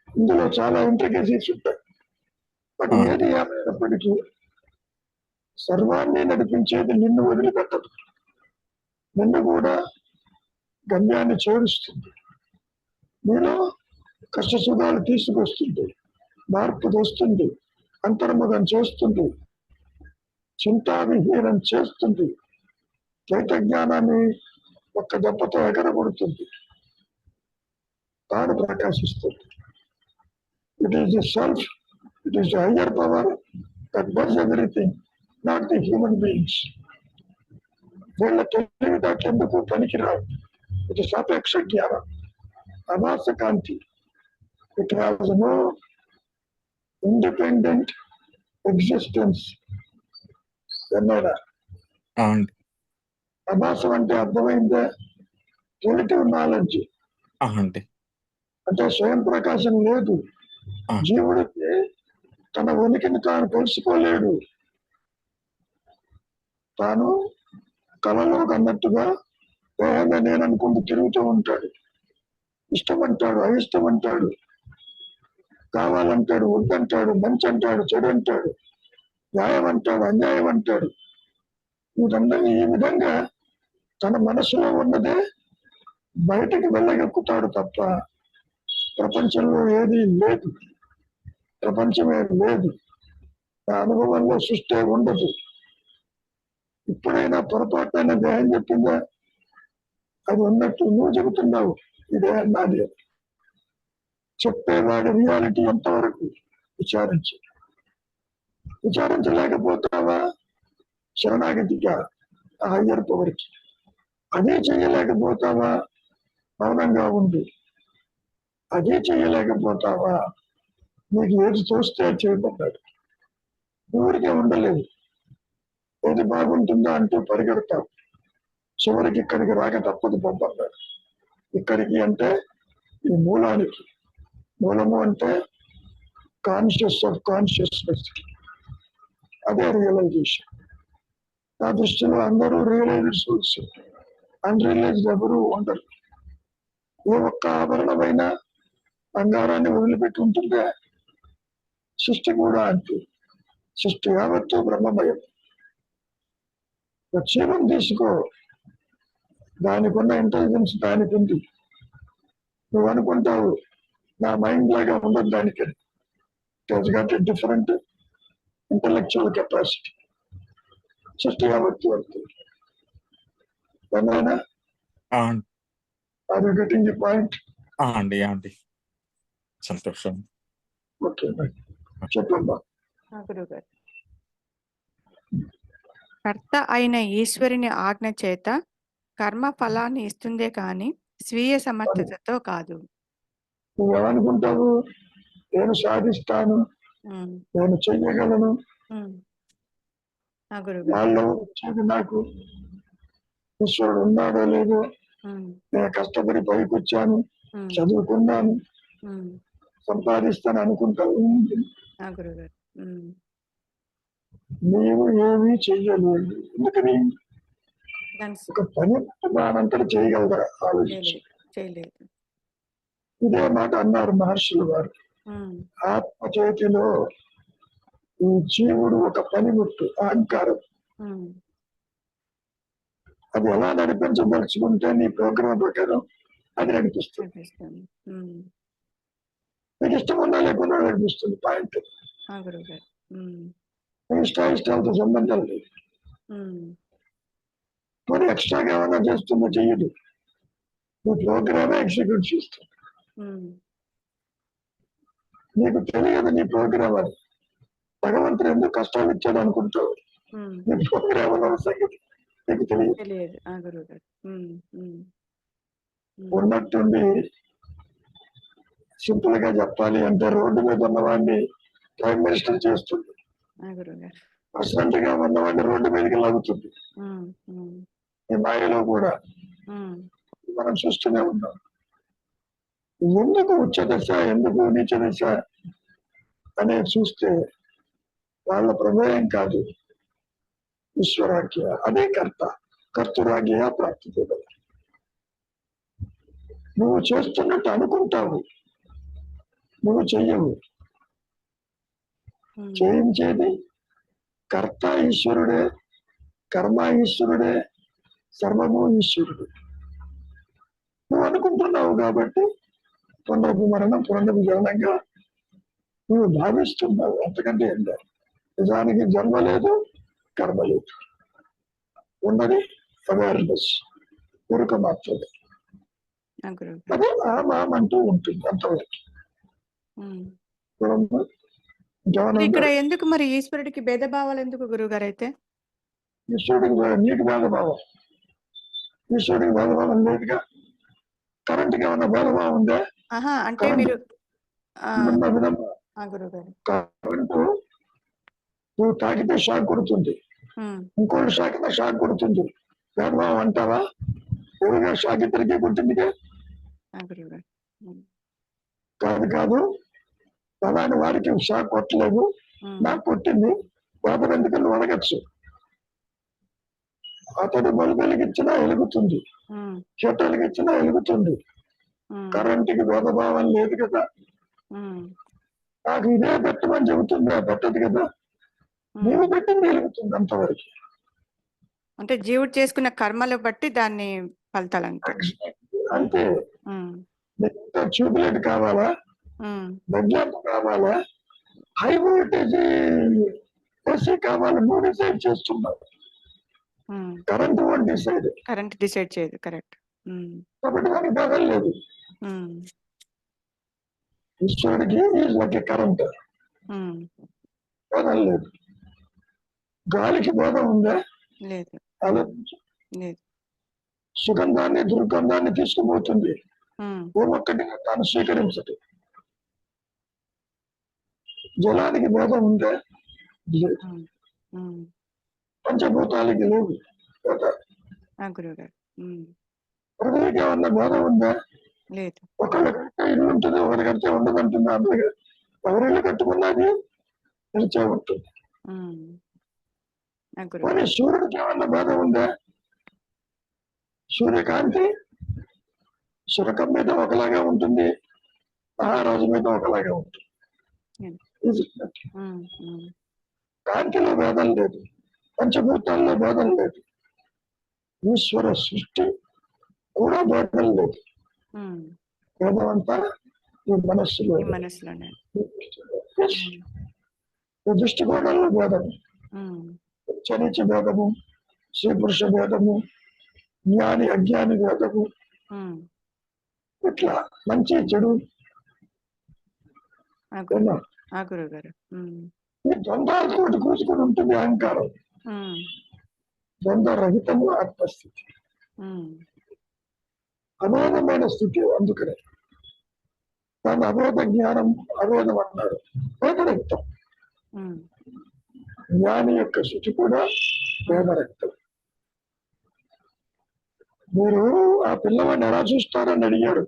ఇందులో చాలా ఇంట్రికసీస్ ఉంటాయి. బట్ ఏది ఏమైనప్పటికీ సర్వాన్ని నడిపించేది నిన్ను వదిలిపెట్టదు, నిన్ను కూడా గమ్యాన్ని చేరుస్తుంది. నీలో కష్టసుఖాలు తీసుకొస్తుంది, మార్పు తెస్తుంది, అంతర్ముఖం చేస్తుంది, చింతావిహీనం చేస్తుంది, ద్వైత జ్ఞానాన్ని ఒక్క దెబ్బతో ఎగరగొడుతుంది, తాను ప్రకాశిస్తుంది. It is the self, it is the higher power that does everything, not the human beings. వీళ్ళ తెలివితేటలు ఎందుకు పనికిరావు. ఇది సాపేక్ష జ్ఞానం, అభాస కాంతి. It has no independent existence. ఎన్నడా అభాసం అంటే అర్థమైందా? రిలేటివ్ నాలెడ్జ్ అండి. అంటే స్వయం ప్రకాశం లేదు. జీవుడికి తన ఉనికిని తాను తెలుసుకోలేడు. తాను కలలో కన్నట్టుగా దేహంగా నేననుకుంటూ తిరుగుతూ ఉంటాడు. ఇష్టం అంటాడు, అయిష్టం అంటాడు, కావాలంటాడు, వద్దంటాడు, మంచి అంటాడు, చెడు అంటాడు, న్యాయం అంటాడు, అన్యాయం అంటాడు. ఇదంతా ఈ విధంగా తన మనసులో ఉన్నదే బయటకు వెళ్ళగక్కుతాడు తప్ప ప్రపంచంలో ఏది లేదు, ప్రపంచమే లేదు, ఆ అనుభవంలో సృష్టి ఉండదు. ఇప్పుడైనా పొరపాటున దేహం చెప్పిందా అది ఉన్నట్టు నువ్వు చెబుతున్నావు ఇదే నాది. చెప్పేవాడి రియాలిటీ ఎంతవరకు విచారించు. విచారించలేకపోతావా శరణాగతిగా ఆ హయ్యర్ పవర్కి? అదే చేయలేకపోతావా మౌనంగా ఉంది? అదే చేయలేకపోతావా నీకు ఏది చూస్తే అది చేయమన్నాడు. ఊరికే ఉండలేదు. ఏది బాగుంటుందా అంటూ పరిగెడతావు, చివరికి ఇక్కడికి రాక తప్పదు పంపన్నాడు. ఇక్కడికి అంటే ఈ మూలానికి. మూలము అంటే కాన్షియస్ ఆఫ్ కాన్షియస్నెస్, అదే రియలైజేషన్. నా దృష్టిలో అందరూ రియలైజ్డ్ సోల్స్, అన్రియలైజ్డ్ ఎవరు ఉండరు. ఏ ఒక్క ఆభరణమైన బంగారాన్ని వదిలిపెట్టి ఉంటుందే, సృష్టి కూడా అంతే. సృష్టి యావత్తు బ్రహ్మమయం. జీవం తీసుకో, దానికి ఉన్న ఇంటెలిజెన్స్ దానికి ఉంది. నువ్వు అనుకుంటావు నా మైండ్ లాగా ఉండదు దానికి, got a different intellectual capacity. సృష్టి యావత్తు అంతే. ఏమైనా ఆ, are you getting the point? అండి సంతోషం. ఓకే, చెప్పమ్మా. గురుగారు, కర్త అయిన ఈశ్వరుని ఆజ్ఞ చేత కర్మ ఫలాన్ని ఇస్తుందే కాని స్వీయ సమర్థతతో కాదు. నువ్వేమనుకుంటావు? నేను సాధిస్తాను, ఉమ్, నేను చెయ్యగలను, ఉమ్. గురుగారు. వాళ్ళు వచ్చేది నాకు, ఈశ్వరుడు ఉన్నాడో లేదో, ఉమ్, నేను కష్టపడి పైకి వచ్చాను, ఉమ్, చదువుకున్నాను, ఉమ్. సంపాదిస్తాను అనుకుంటావు. గురుగారు. ఉమ్. నీవు ఏమీ చెయ్యలేదు. ఎందుకని? దాన్ని ఒక పని దానంతట చేయగలరా ఆలోచించి. చేయలేదు. ఇదే మాట అన్నారు మహర్షులు వారు. ఉమ్, ఆత్మ చేతిలో ఈ జీవుడు ఒక పనిముట్టు, అహంకారం. ఉమ్. అది ఎలా నడిపించదలుచుకుంటే నీ ప్రోగ్రాం ప్రకారం అది నడిపిస్తుంది. చూపిస్తాను. ఉమ్. నీకు ఇష్టం ఉన్నా లేకుండా నడిపిస్తుంది. పాయింట్. గురుగారు. ఉమ్, నీ ఇష్టాలతో సంబంధం లేదు. ఉమ్. మరి ఎక్స్ట్రాగా ఏమైనా చేస్తుందో చెయ్యదు, నీ ప్రోగ్రామే ఎగ్జిక్యూట్ చేస్తుంది. ఉమ్. నీకు తెలియదు నీ ప్రోగ్రామ్ అని. భగవంతుడు ఎందుకు కష్టాలు ఇచ్చాడు అనుకుంటావు? ఉమ్. నీ ప్రోగ్రామ్ అన్న సంగతి నీకు తెలియదు. తెలియదు. గురుగారు. ఉమ్, ఉమ్. ఉమ్. ఉన్నట్టుండి సింపుల్ గా చెప్పాలి అంటే రోడ్డు మీద ఉన్నవాడిని ప్రైమ్ మినిస్టర్ చేస్తుంది, గురుగారు. ప్రెసిడెంట్ గా ఉన్నవాడిని రోడ్డు మీదకి లాగుతుంది. ఉమ్, ఉమ్. ఈ మాయలో కూడా ఉమ్. మనం చూస్తూనే ఉన్నాం. ఎందుకు ఉచ్చ దశ, ఎందుకు నీచ దశ అనేది చూస్తే వాళ్ళ ప్రమేయం కాదు, ఈశ్వరాజ్ఞ. అదే కర్త, కర్తురాజ్ఞ ప్రాప్తి. నువ్వు చేస్తున్నట్టు అనుకుంటావు, నువ్వు చెయ్యవు. ఉమ్. చేయించేది కర్త ఈశ్వరుడే, కర్మ ఈశ్వరుడే, సర్వము ఈశ్వరుడు. నువ్వు అనుకుంటున్నావు కాబట్టి పునరపు మరణం, పునరపు జననంగా నువ్వు భావిస్తున్నావు. అంతకంటే ఏం లేదు. నిజానికి జన్మ లేదు, కర్మ లేదు. ఉన్నది అవేర్నెస్, ఎరుక మాత్రమే. గురుగారు. అదే అంటూ ఉంటుంది అంతవరకు. ఉమ్. జ్ఞానం ఇక్కడ ఎందుకు మరి ఈశ్వరుడికి భేదభావాలు ఎందుకు గురుగారు? అయితే ఈశ్వరుడికి నీకు భేదభావం, ఈశ్వరుడికి భేదభావం లేదుగా. కరెంట్కి ఏమన్నా భేదభావం ఉందా? అంటే మీరు గురుగారు, కరెంటు నువ్వు తాకితే షాక్ కొడుతుంది, ఇంకోటి తాకితే షాక్ కొడుతుంది. భేదభావం అంటావా? ఎవరిగా షాక్ ఇద్దరికీ కొట్టిందిగా. కాదు, అలాని వారికి షాక్ కొట్టలేదు, నాకు కొట్టింది, బాధ ఎందుకు నువ్వు అడగచ్చు. అతడు బల్బు వెలిగించినా వెలుగుతుంది, చెట్టు వెలిగించినా వెలుగుతుంది. కరెంటుకి భేదభావం లేదు కదా. నాకు ఇదే పెట్టమని చెబుతుంది, పెట్టదు కదా. నీవు పెట్టింది వెలుగుతుంది అంతవరకు. అంటే జీవుడు చేసుకున్న కర్మలు బట్టి దాన్ని ఫలితాలు అంతే. ట్యూబ్లైట్ కావాలా, బెడ్ ల్యాంప్ కావాలా, హై వోల్టేజ్ ఏసీ కావాలి, నువ్వు డిసైడ్ చేస్తున్నావు. కరెంట్ డిసైడ్ చేయదు. కరెక్ట్. కాబట్టి దానికి భేదం లేదు. ఈశ్వరుడికి ఈశ్వరికి కరెంట్ భేదం లేదు. గాలికి భేదం ఉందా? లేదు. ఆలోచించు. లేదు. సుగంధాన్ని దుర్గంధాన్ని తీసుకుపోతుంది, ఏ ఒక్కటి తాను స్వీకరించదు. జలానికి భేదం ఉందా? లేదు. ఉమ్, ఉమ్, పంచభూతాలకి లేదు భేదాలు. ఆ గురువుగారు. హృదయకి ఏమన్నా భేదం ఉందా? లేదు. ఒకళ్ళు కడితే ఇల్లు ఉంటుంది, ఒకటి కడితే ఉండదు అంటుంది. అందుకే ఎవరిల్లు కట్టుకున్నది నిలిచే ఉంటుంది. ఉమ్, ఆ కానీ గురువుగారు. సూర్యుడికి ఏమన్నా భేదం ఉందా? సూర్యకాంతి శురకం మీద ఒకలాగా ఉంటుంది, మహారాజు మీద ఒకలాగా ఉంటుంది. ఉమ్, Is it not? ఉమ్, ఉమ్, కాంతిలో భేదం లేదు, పంచభూతాల్లో భేదం లేదు, ఈశ్వర సృష్టి కూడా భేదం లేదు. ఉమ్, భేదం అంతా ఈ మనస్సులో, ఈ మనసులోనే. ఈ దృష్టికోణంలో భేదం. ఉమ్, చనిచ భేదము, స్త్రీ పురుష భేదము, జ్ఞాని అజ్ఞాని భేదము, ఉమ్, ఇట్లా మంచి చెడు ఆ గురువుగారు. ఆ గురువుగారు. ఈ ద్వంద్వాలతో కూర్చుకొని ఉంటుంది అహంకారం. ఉమ్, ద్వంద్వ రహితము ఆత్మస్థితి, ఉమ్, అభేదమైన స్థితి. అందుకనే దాన్ని అభేద జ్ఞానం, అభేదం అన్నారు. భేదరహితం. ఉమ్, జ్ఞాని యొక్క స్థితి కూడా భేదరహితం. మీరు ఆ పిల్లవాడిని ఎలా చూస్తారని అడిగాడు.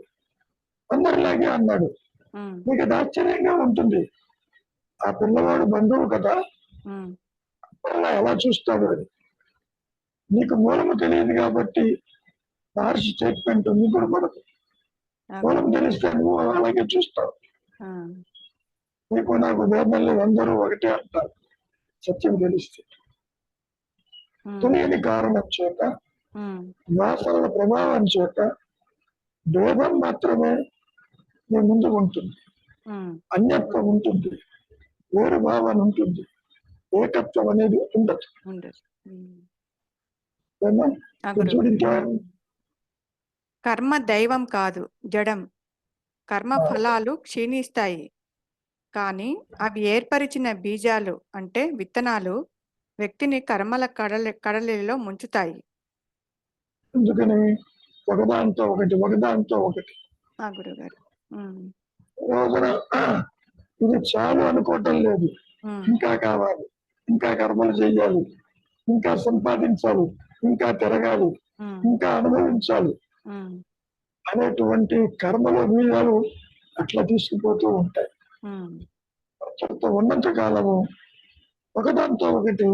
అందరిలాగే అన్నాడు. ఉమ్, మీకు అది ఆశ్చర్యంగా ఉంటుంది. ఆ పిల్లవాడు బంధువు కదా, ఉమ్, అలా ఎలా చూస్తాడు అని. నీకు మూలము తెలియదు కాబట్టి మహర్షి స్టేట్మెంట్ నీకు కూడా పడదు. ఆ మూలం గురువుగారు. తెలిస్తే నువ్వు అలాగే చూస్తావు. ఆ, నీకు నాకు భేదం లేదు, అందరూ ఒకటే అంటారు. సత్యం తెలిస్తే ఉమ్, తెలియని కారణం చేత, ఉమ్, వాసనల ప్రభావం చేత భేదం మాత్రమే నీ ముందు ఉంటుంది. ఉమ్, అన్యత్వం ఉంటుంది, వేరు భావన ఉంటుంది, ఏకత్వం అనేది ఉండదు. ఉండదు. ఉమ్, ఏమో? ఆ ఇప్పుడు చూడు ఇంకా గురువుగారు. కర్మ దైవం కాదు, జడం. కర్మ ఫలాలు క్షీణిస్తాయి, కానీ అవి ఏర్పరిచిన బీజాలు అంటే విత్తనాలు వ్యక్తిని కర్మల కడలిలో ముంచుతాయి. అందుకని ఒకదాంతో ఒకటి, ఒకదాంతో ఒకటి. ఆ గురువుగారు. ఉమ్, రోజున ఇది చాలు అనుకోవటం లేదు, ఉమ్, ఇంకా కావాలి, ఇంకా కర్మలు చేయాలి, ఇంకా సంపాదించాలి, ఇంకా తిరగాలి, ఉమ్, ఇంకా అనుభవించాలి ఉమ్, అనేటువంటి కర్మల బీజాలు అట్లా తీసుకుపోతూ ఉంటాయి. ఉమ్, కొంత ఉన్నంత కాలము ఒకదాంతో ఒకటి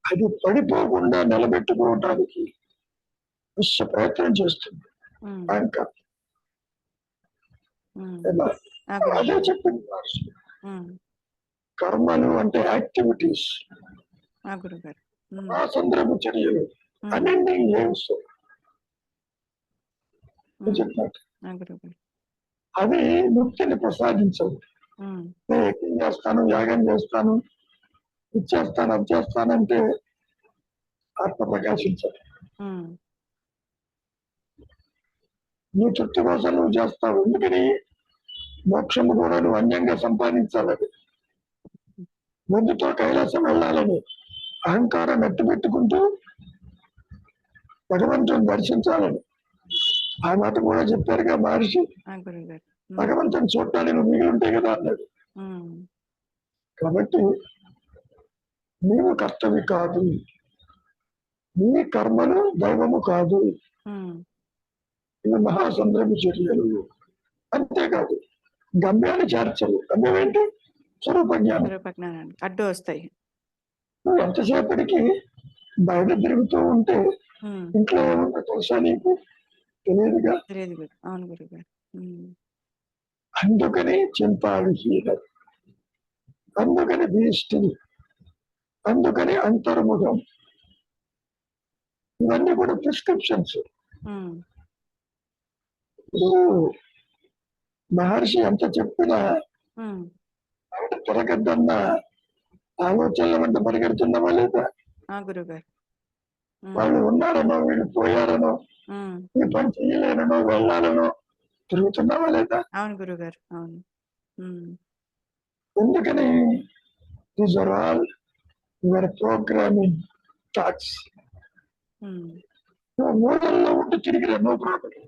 అది పడిపోకుండా నిలబెట్టుకోవటానికి విశ్వ ప్రయత్నం చేస్తుంది ఉమ్, అహంకారం. ఉమ్, ఎలా? ఆ అదే గురువుగారు. చెప్పింది మహర్షి. ఉమ్, కర్మలు అంటే యాక్టివిటీస్, ఆ గురువుగారు. ఉమ్, ఆ సందర్భ చర్యలు, ఉమ్, అన్నింటినీ లీవ్స్ ఉమ్, చెప్పినట్టు ఆ గురువుగారు. అవి ముక్తిని ప్రసాదించవు. ఉమ్, నేను యజ్ఞం చేస్తాను, యాగం చేస్తాను, ఇది చేస్తాను, అది చేస్తానంటే ఆత్మ ప్రకాశించదు. ఉమ్, నీ తృప్తి కోసం నువ్వు చేస్తావు. ఎందుకని? మోక్షము కూడా నువ్వు అన్యంగా సంపాదించాలని, ముందుతో కైలాసం వెళ్ళాలని అహంకారం ఎత్తుపెట్టుకుంటూ భగవంతుని దర్శించాలని. ఆ మాట కూడా చెప్పారుగా మహర్షి. ఆ గురువుగారు. భగవంతుని చూడటానికి నువ్వు మిగిలి ఉంటాయి కదా అన్నాడు. ఉమ్, కాబట్టి నీవు కర్తవి కాదు, నీ కర్మలు దైవము కాదు, ఉమ్, ఇవి మహాసంద్రమి చర్యలు. అంతేకాదు గమ్యాన్ని చేర్చవు. గమ్యం ఏంటి? స్వరూప జ్ఞానం. స్వరూప జ్ఞానానికి అడ్డు వస్తాయి. నువ్వు ఎంతసేపటికి బయట తిరుగుతూ ఉంటే ఉమ్, ఇంట్లో ఏముందో తెలుసా నీకు? తెలియదుగా. తెలియదు గురు. అవును గురువుగారు. ఉమ్, అందుకని చింతావిహీనం, అందుకని భీష్టి, అందుకని అంతర్ముఖం. ఇవన్నీ కూడా ప్రిస్క్రిప్షన్స్. ఉమ్, ఇప్పుడు మహర్షి ఎంత చెప్పినా ఉమ్, బయట తిరగద్దన్న ఆలోచనల వెంట పరిగెడుతున్నామా లేదా? ఆ గురువుగారు. ఉమ్, వాళ్ళు ఉన్నారనో, వీళ్ళు పోయారనో, ఉమ్, ఈ పని చేయలేనో, వెళ్ళాలనో తిరుగుతున్నావా లేదా? అవును గురువుగారు. అవును. ఉమ్, ఎందుకని? These are all your programming thoughts. Um, నువ్వు మూలల్లో ఉండి తిరిగిరా, నో ప్రాబ్లం.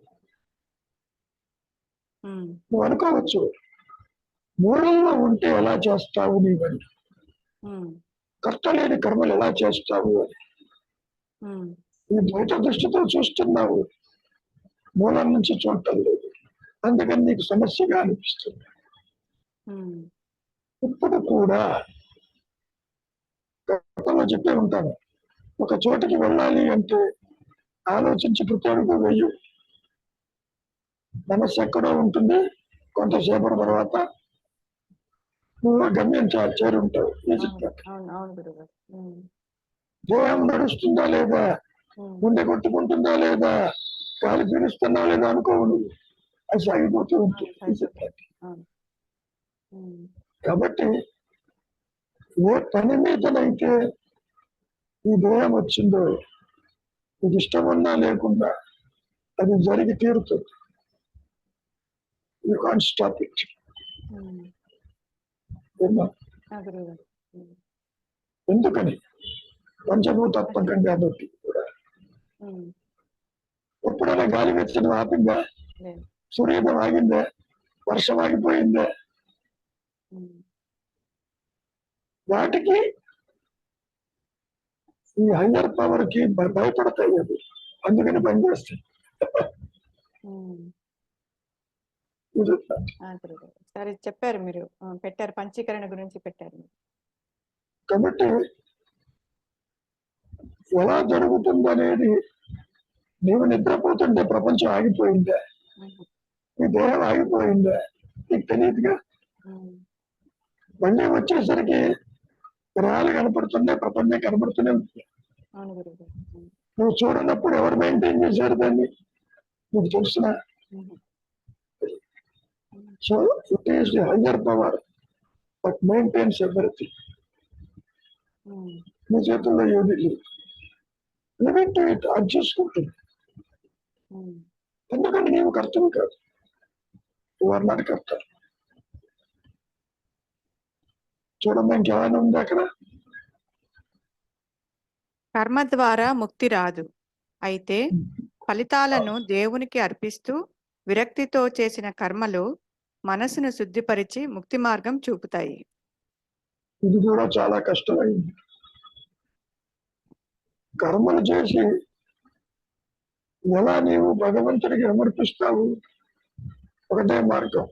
ఉమ్, నువ్వు అనుకోవచ్చు మూలంలో ఉంటే ఎలా చేస్తావు నీవని, ఉమ్, కర్త లేని కర్మలు ఎలా చేస్తావు అని. ఉమ్, ఈ బయట దృష్టితో చూస్తున్నావు, మూలం నుంచి చూడటం లేదు, అందుకని నీకు సమస్యగా అనిపిస్తుంది. ఉమ్, ఇప్పుడు కూడా గతంలో చెప్పే ఉంటాను, ఒక చోటికి వెళ్ళాలి అంటే ఆలోచించి ప్రతి వెయ్యి. మనస్సు ఎక్కడో ఉంటుంది, కొంతసేపటి తర్వాత నువ్వు గమ్యం చేరుంటావు. అవును అవును అవును గురుగారు. దేహం నడుస్తుందా లేదా, గుండె కొట్టుకుంటుందా లేదా, గాలి పీలుస్తున్నా లేదా అనుకోవు నువ్వు, అది సాగిపోతూ ఉంటుంది. అవును. కాబట్టి ఏ పని మీదనైతే ఈ దేహం వచ్చిందో, ఇది ఇష్టం ఉన్నా లేకుండా అది జరిగి తీరుతుంది. You can't stop it. ఎందుకని పంచభూతాత్మకం కాబట్టి కూడా. ఎప్పుడైనా గాలి వెచ్చడం ఆపిందా, సూర్యోదయం ఆగిందే, వర్షం ఆగిపోయిందే, వాటికి ఈ హయ్యర్ పవర్ కి భయపడతాయి అది, అందుకని పనిచేస్తాయి. సరే చెప్పారు మీరు, పెట్టారు పంచీకరణ గురించి పెట్టారు. కాబట్టి ఎలా జరుగుతుందనేది, నీవు నిద్రపోతుంటే ప్రపంచం ఆగిపోయిందే, ఈ దేహం ఆగిపోయిందే నీకు తెలియదుగా. మళ్ళీ వచ్చేసరికి గ్రహాలు కనపడుతున్నాయి, ప్రపంచం కనపడుతూనే ఉంటుంది. నువ్వు చూడనప్పుడు ఎవరు మెయింటైన్ చేశారు దాన్ని, నీకు తెలుసిన. So it is the higher power but maintains everything. నీ చేతుల్లో ఏది లేదు, లిమిట్ టు ఇట్ అది చూసుకుంటుంది. ఎందుకంటే నీవు కర్తవి కాదు, నువ్వు నాటి కర్త. చూడమ్మా ఇంకేమైనా ఉంది అక్కడ. కర్మ ద్వారా ముక్తి రాదు, అయితే ఫలితాలను దేవునికి అర్పిస్తూ విరక్తితో చేసిన కర్మలు మనసును శుద్ధిపరిచి ముక్తి మార్గం చూపుతాయి. ఇది కూడా చాలా కష్టమైంది. కర్మలు చేసి ఎలా నీవు భగవంతుడికి సమర్పిస్తావు? ఒకటే మార్గం,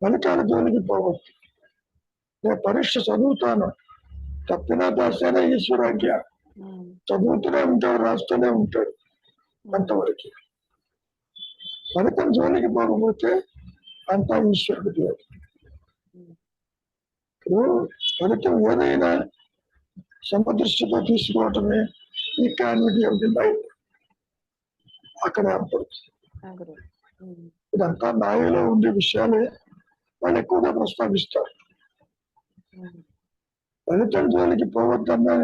ఫలితాల జోలికి పోవచ్చు. నేను పరీక్ష చదువుతాను, తప్పినా దాస్తేనే ఈశ్వరాజ్ఞ, చదువుతూనే ఉంటాడు, రాస్తూనే ఉంటాడు, అంతవరకు. ఫలితం జోలికి పోకపోతే అంతా ఈశ్వరుడికి. ఇప్పుడు ఫలితం ఏదైనా సమదృష్టితో తీసుకోవటమే ఈ కాన్విటీ ఆఫ్ ది మైండ్, అక్కడ ఏర్పడుతుంది. ఇదంతా నాయలో ఉండే విషయాలే వాళ్ళు ఎక్కువగా ప్రస్తావిస్తారు. ఫలితం జోలికి పోవద్దన్నా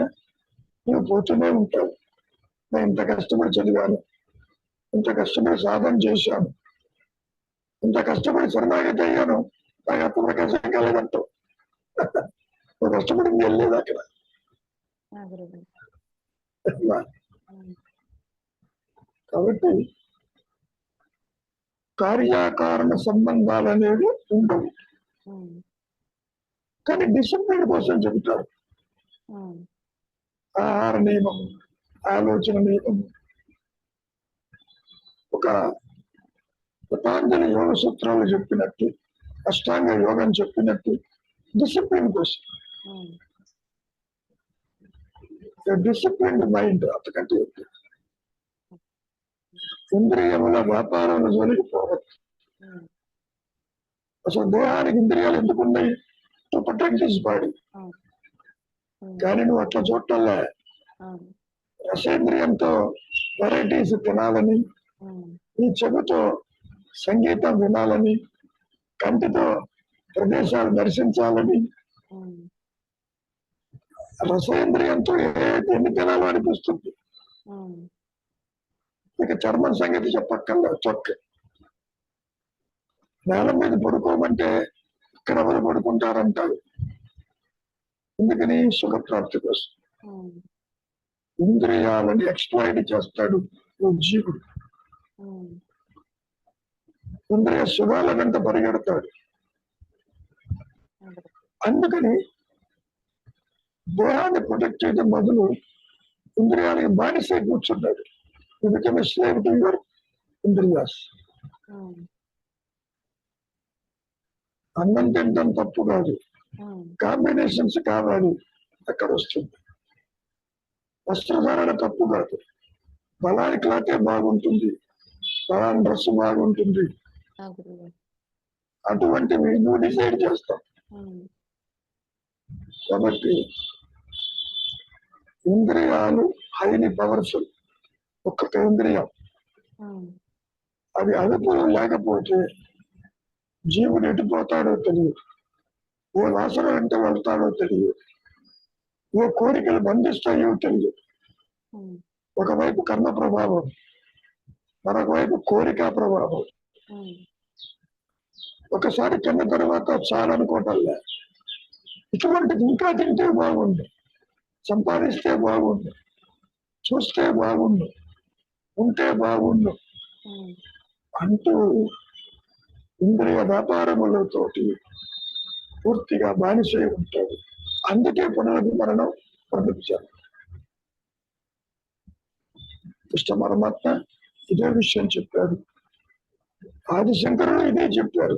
నువ్వు పోతూనే ఉంటావు. నేను ఇంత కష్టపడి చదివాను, ఇంత కష్టపడి సాధన చేశాను, ఇంత కష్టపడి శరణాగతి అయ్యాను, నాకు అప్పుడు ప్రకాశం కలగంటావు. నువ్వు కష్టపడింది వెళ్ళలేదు అక్కడ. కాబట్టి కార్యకారణ సంబంధాలు అనేవి ఉండవు, కానీ డిసిప్లిన్ కోసం చెబుతారు. ఆహార నియమం, ఆలోచన నియమం, ఒక పతాంజలి యోగ సూత్రాలు చెప్పినట్టు, అష్టాంగ యోగం చెప్పినట్టు డిసిప్లిన్ కోసం. డిసిప్లిన్ మైండ్ అంతకంటే ఇంద్రియముల వ్యాపారాల జోలికి పోవచ్చు. అసలు దేహానికి ఇంద్రియాలు ఎందుకున్నాయి? To protect this body. కానీ నువ్వు అట్లా చూడటంలే. రసేంద్రియంతో వెరైటీస్ తినాలని, ఈ చెవితో సంగీతం వినాలని, కంటితో ప్రదేశాలు దర్శించాలని, రసేంద్రియంతో ఎన్ని తినాలో అనిపిస్తుంది. ఇక చర్మం సంగతి చెప్పక్కర్లే. చొక్క నేల మీద పడుకోమంటే ఇక్కడ ఎవరు పడుకుంటారంటారు. ఎందుకని? సుఖప్రాప్తి కోసం. ఇంద్రియాలని ఎక్స్ప్లాయిట్ చేస్తాడు జీవుడు. ఇంద్రియ సుఖాల వెంట పరిగెడతాడు. అందుకని దేహాన్ని ప్రొటెక్ట్ చేయడం బదులు ఇంద్రియాలకి బానిసై కూర్చున్నాడు. బికమ్ స్లేవ్ టు యువర్ ఇంద్రియాస్. అన్నం తినడం తప్పు కాదు, కాంబినేషన్స్ కావాలి, అక్కడ వస్తుంది. వస్త్రధారణ తప్పు కాదు, బలాని క్లాతే బాగుంటుంది, బలాని డ్రెస్ బాగుంటుంది, అటువంటివి నువ్వు డిసైడ్ చేస్తావు. కాబట్టి ఇంద్రియాలు హైలీ పవర్ఫుల్. ఒక్కొక్క ఇంద్రియం అది అదుపులో లేకపోతే జీవుడు ఎటుపోతాడో తెలియదు, ఏ వాసన వెంట వెళ్తాడో తెలియదు, ఏ కోరికలు బంధిస్తాయో తెలియదు. ఒకవైపు కర్మ ప్రభావం, మరొక వైపు కోరిక ప్రభావం. ఒకసారి తిన్న తర్వాత చాలనుకోవటంలే, ఇటువంటిది ఇంకా తింటే బాగుండు, సంపాదిస్తే బాగుండు, చూస్తే బాగుండు, ఉంటే బాగుండు అంటూ ఇంద్రియ వ్యాపారములతోటి పూర్తిగా బానిసై ఉంటాడు. అందుకే పునర్విమరణం పంపించారు. కృష్ణ పరమాత్మ ఇదే విషయం చెప్పారు, ఆదిశంకరులు ఇదే చెప్పారు.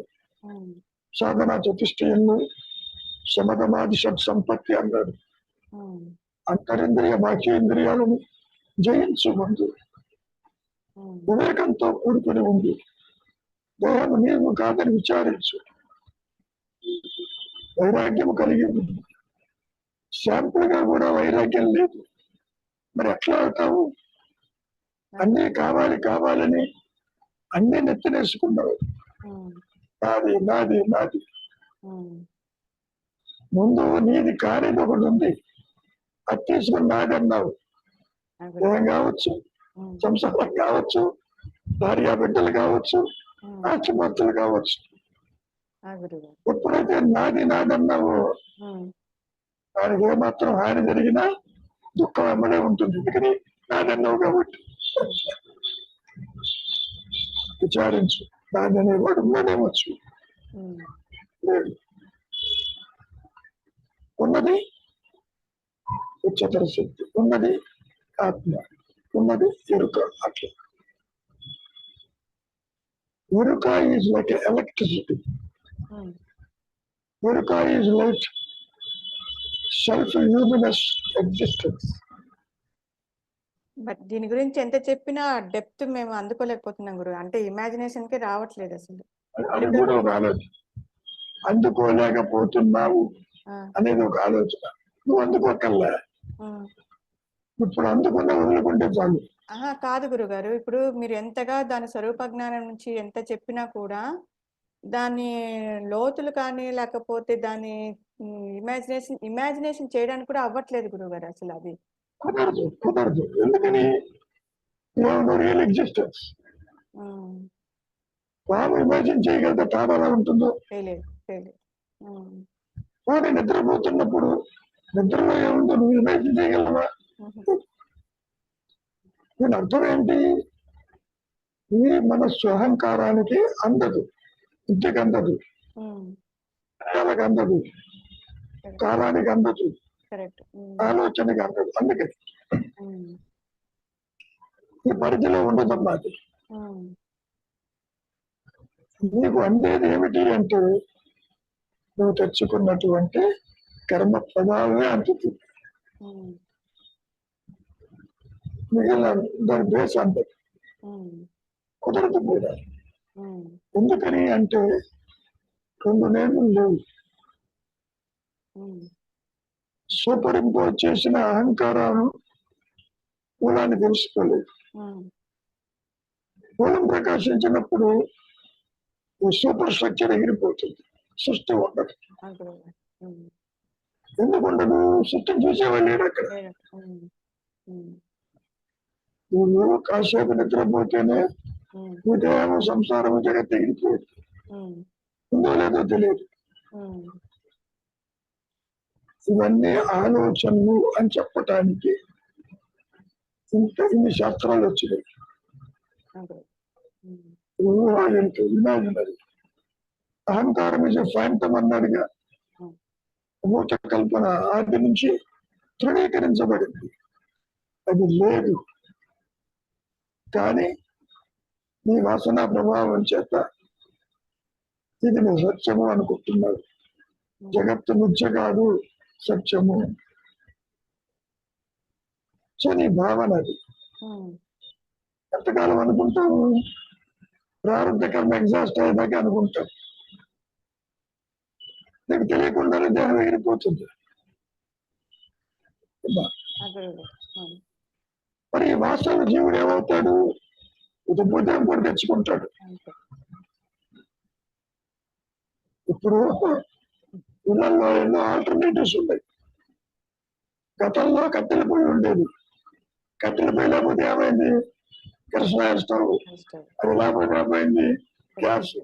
సాధన చతుష్టయంలో సమగమాది షట్ సంపత్తి అన్నాడు. అంతరింద్రియ బాహ్యేంద్రియాలను జయించు ముందు వివేకంతో కూడుకుని ఉంది, దేహం నీవు కాదని విచారించు, వైరాగ్యం కలిగి ఉంది. శాంపుల్ గా కూడా వైరాగ్యం లేదు, మరి ఎట్లా అవుతావు? అన్నీ కావాలి కావాలని అన్ని నెత్తినేసుకున్నావు. నాది నాది నాది. ముందు నీది కానిది ఒకటి ఉంది, అది తీసుకుని నాదన్నావు. దేహం కావచ్చు, సంసారం కావచ్చు, భార్య బిడ్డలు కావచ్చు, ఆస్తిపత్రులు కావచ్చు. ఎప్పుడైతే నాది నాదన్నావో దానికి ఏమాత్రం హాని జరిగినా దుఃఖం వెంబడే ఉంటుంది. ఎందుకని నాదన్నావు కాబట్టి. విచారించు, నాది అనేవాడు ఉన్నాడేమొచ్చు, లేదు. ఉన్నది ఉచ్చతర శక్తి, ఉన్నది ఆత్మ, ఉన్నది ఎరుక. అట్లా ఎరుక ఈజ్ లైక్ ఎలక్ట్రిసిటీ, ఎరుక is like self luminous existence. But దీని గురించి ఎంత చెప్పినా డెప్త్ మేము అందుకోలేకపోతున్నాం గురు. అంటే ఇమాజినేషన్ కి రావట్లేదు అసలు. అది కూడా ఒక ఆలోచన. అందుకోలేకపోతున్నావు అనేది ఒక ఆలోచన. నువ్వు అందుకోకల్లా, ఇప్పుడు అందుకున్న వదులుకుంటే చాలు. కాదు గురుగారు, ఇప్పుడు మీరు ఎంతగా దాని స్వరూప జ్ఞానం నుంచి ఎంత చెప్పినా కూడా దాని లోతులు కానీ లేకపోతే దాని ఇమాజినేషన్ చేయడానికి కూడా అవ్వట్లేదు గురుగారు అసలు. అది కుదరదు కుదరదు. ఎందుకని? Real existence. బాబు ఇమాజిన్ చేయగలిగితే తాను ఎలా ఉంటుందో తెలియదు. వాడు నిద్రపోతున్నప్పుడు నిద్రలో ఏముందో నువ్వు ఇమాజిన్ చేయగలవా? దీని అర్థం ఏంటి? ఈ మనస్సు అహంకారానికి అందదు, విద్యకు అందదు, క్రియలకు అందదు, కాలానికి అందదు, ఆలోచనకి అందదు. అందుకని ఈ పరిధిలో ఉండదమ్మా. అది నీకు అందేది ఏమిటి అంటే నువ్వు తెచ్చుకున్నటువంటి కర్మ ప్రభావమే అందుతుంది. మిగిలిన దాని బేస్ అందదు, కుదరదు కూడా. ఎందుకని అంటే రెండు నేములు లేవు. సూపర్ ఇంపోజ్ చేసిన అహంకారాలు మూలాన్ని తెలుసుకోలేదు. మూలం ప్రకాశించినప్పుడు సూపర్ స్ట్రక్చర్ ఎగిరిపోతుంది, సృష్టి ఉండదు. ఎందుకు ఉండదు? సృష్టిని చూసేవాళ్ళు లేడు అక్కడ. నువ్వు కాసేపు నిద్రపోతేనే నీ దేహం సంసారం జగత్ ఎగిరిపోతుంది. ఉందో లేదో తెలియదు. ఇవన్నీ ఆలోచనలు అని చెప్పటానికి ఇన్ని శాస్త్రాలు వచ్చినాయి. ఇమాజినరీ. అహంకారం ఇస్ ఎ ఫ్యాంటమ్ అన్నాడుగా. భూత కల్పన ఆది నుంచి తృణీకరించబడింది. అది లేదు. కానీ నీ వాసన ప్రభావం చేత ఇది నువ్వు సత్యము అనుకుంటున్నావు. జగత్తు మిథ్య కాదు, సత్యము. సో నీ భావన అది. ఎంతకాలం అనుకుంటావు? ప్రారంభ కర్మ ఎగ్జాస్ట్ అయ్యేదాకా అనుకుంటావు. నీకు తెలియకుండానే దేహం ఎగిరిపోతుంది. మరి ఈ వాస్తవ జీవుడు ఏమవుతాడు? ఉదయం కూడా తెచ్చుకుంటాడు. ఇప్పుడు ఇళ్లలో ఎన్నో ఆల్టర్నేటివ్స్ ఉన్నాయి. గతంలో కట్టెల పొయ్యి ఉండేది. కట్టెల పొయ్యి లేకపోతే ఏమైంది? కిరసనాయిల్ స్టవ్. అది లేకపోతే ఏమైంది? గ్యాస్.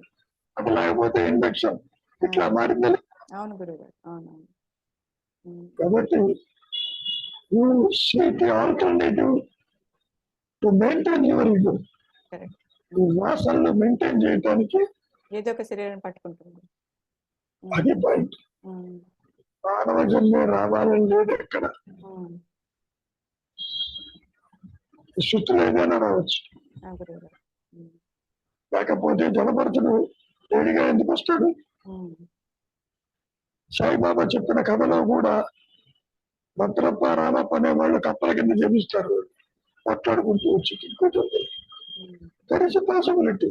అది లేకపోతే ఇండక్షన్. ఇట్లా మారింది. కాబట్టి you seek the alternative to maintain your ego. ఈ వాసనలు మెయింటైన్ చేయడానికి ఏదో ఒక శరీరం పట్టుకుంటుంది. అది పాయింట్. మానవ జన్మే రావాలని లేదు ఎక్కడ. శృతులు ఏదైనా రావచ్చు. లేకపోతే జలభరతుడు వేడిగా ఎందుకు వస్తాడు? సాయిబాబా చెప్పిన కథలో కూడా భద్రప్ప రామప్ప అనే వాళ్ళు కప్పల కింద జపిస్తారు. మాట్లాడుకుంటూ వచ్చి తిరుగుతుంది. That is a possibility.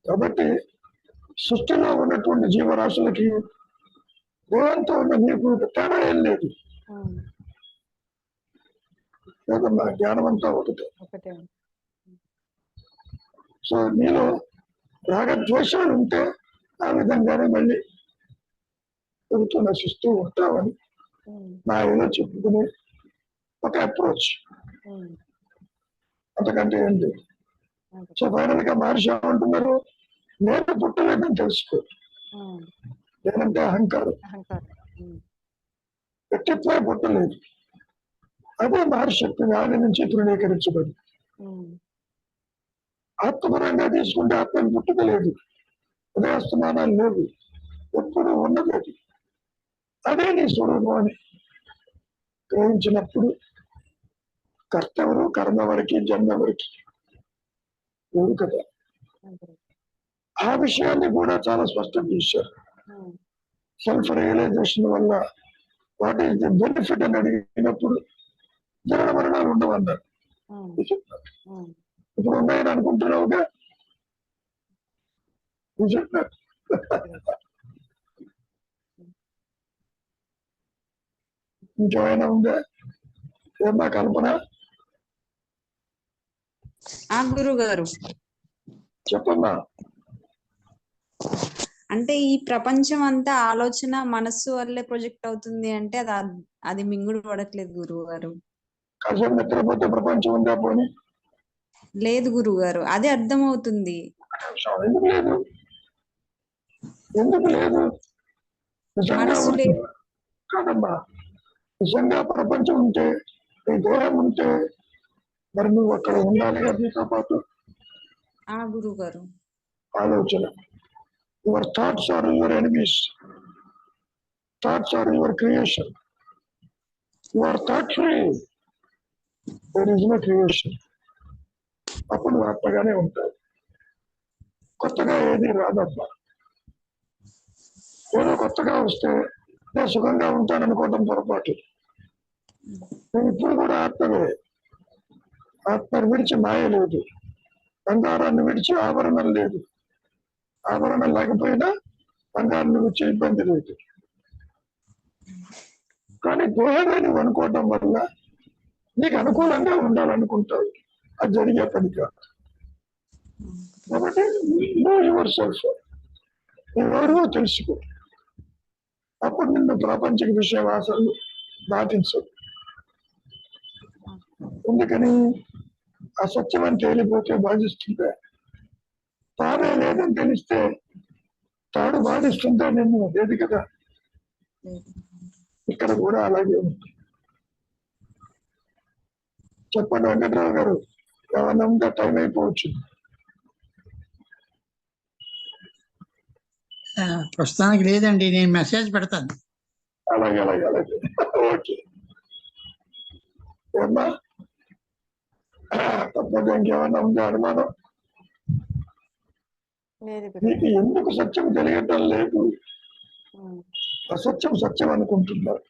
కాబట్టి సృష్టిలో ఉన్నటువంటి జీవరాశులకి దేవంతో ఉన్న నీకు తేడా ఏం లేదు. లేదమ్మా, జ్ఞానం అంతా ఒకటే. సో నీలో రాగద్వేషాలు ఉంటే ఆ విధంగానే మళ్ళీ పెరుగుతూ నశిస్తూ ఉంటామని నా ఏదో చెప్పుకునే ఒక అప్రోచ్. అంతకంటే ఏం లేదు. సో ఫైనల్ గా మహర్షి ఏమంటున్నారు? నేను పుట్టలేదని తెలుసుకో. నేనంటే అహంకారం. వ్యక్తిత్వమే పుట్టలేదు. అదే మహర్షి చెప్పింది ఆది నుంచి తృణీకరించబడి. ఆత్మపరంగా తీసుకుంటే ఆత్మని పుట్టుకలేదు, ఉదయాస్తమానాలు లేవు, ఎప్పుడు ఉన్నది అది. అదే నీ స్వరూపం అని గ్రహించినప్పుడు కర్త ఎవరు, కర్మ ఎవరికి, జన్మ ఎవరికి లేవు కదా. ఆ విషయాన్ని కూడా చాలా స్పష్టం చేశారు. సెల్ఫ్ రియలైజేషన్ వల్ల వాట్ ఈస్ ది బెనిఫిట్ అని అడిగినప్పుడు జనన మరణాలు ఉండవన్నారు. ఇప్పుడు ఉన్నాయని అనుకుంటున్నావుగా. ఇంకేమైనా ఉందా? ఏమా కల్పన? గురువు గారు చెప్పమ్మా. అంటే ఈ ప్రపంచం అంతా ఆలోచన మనస్సు వల్లే ప్రొజెక్ట్ అవుతుంది అంటే అది మింగుడు పడట్లేదు గురువు గారు. కాసేపు నిద్రపోతే ప్రపంచం ఉందా? పోనీ లేదు గురువు గారు, అదే అర్థమవుతుంది. ఎందుకు లేదు? ఎందుకు లేదు? నిజంగా కాదమ్మా, నిజంగా ప్రపంచం ఉంటే, నీ దేహం ఉంటే మరి నువ్వు అక్కడ ఉండాలి కదా నీతో పాటు. గురువు గారు ఆలోచన. Your thoughts are your enemies. Thoughts are your creation. Your thought free, there is no creation. అప్పుడు ఆత్మగానే ఉంటాయి. కొత్తగా ఏది రాదమ్మా. ఏదో కొత్తగా వస్తే నేను సుఖంగా ఉంటాననుకోవడం పొరపాటు. నేను ఇప్పుడు కూడా ఆత్మవే. ఆత్మను విడిచి మాయ లేదు. బంగారాన్ని విడిచి ఆభరణం లేదు. ఆభరణం లేకపోయినా బంగారాన్ని విడిచి ఇబ్బంది లేదు. కానీ దేహమే నువ్వు అనుకోవటం వల్ల నీకు అనుకూలంగా ఉండాలనుకుంటావు. అది జరిగే పని కాదు. కాబట్టి నో యువర్ సెల్ఫ్. నువ్వెవరో తెలుసుకో. అప్పుడు నిన్ను ప్రాపంచిక విషయ వాసనలు బాధించవు. ఎందుకని? అసత్యం అని తేలిపోతే బాధిస్తుంటే, తానే లేదని తెలిస్తే తాడు బాధిస్తుంటే నిన్ను లేదు కదా. ఇక్కడ కూడా అలాగే ఉంది. చెప్పండి వెంకట్రావు గారు, ఏమన్నా ఉంటే టైం అయిపోవచ్చు. ప్రస్తుతానికి లేదండి, నేను మెసేజ్ పెడతాను. అలాగే అలాగే అలాగే ఓకే ఏమ్మా తప్పదు. ఇంకేమన్నా ఉందా అనుమానం? లేదు గురువు నీకు గారు. ఎందుకు సత్యం తెలియటం లేదు? ఉమ్, అసత్యం సత్యం అనుకుంటున్నారు.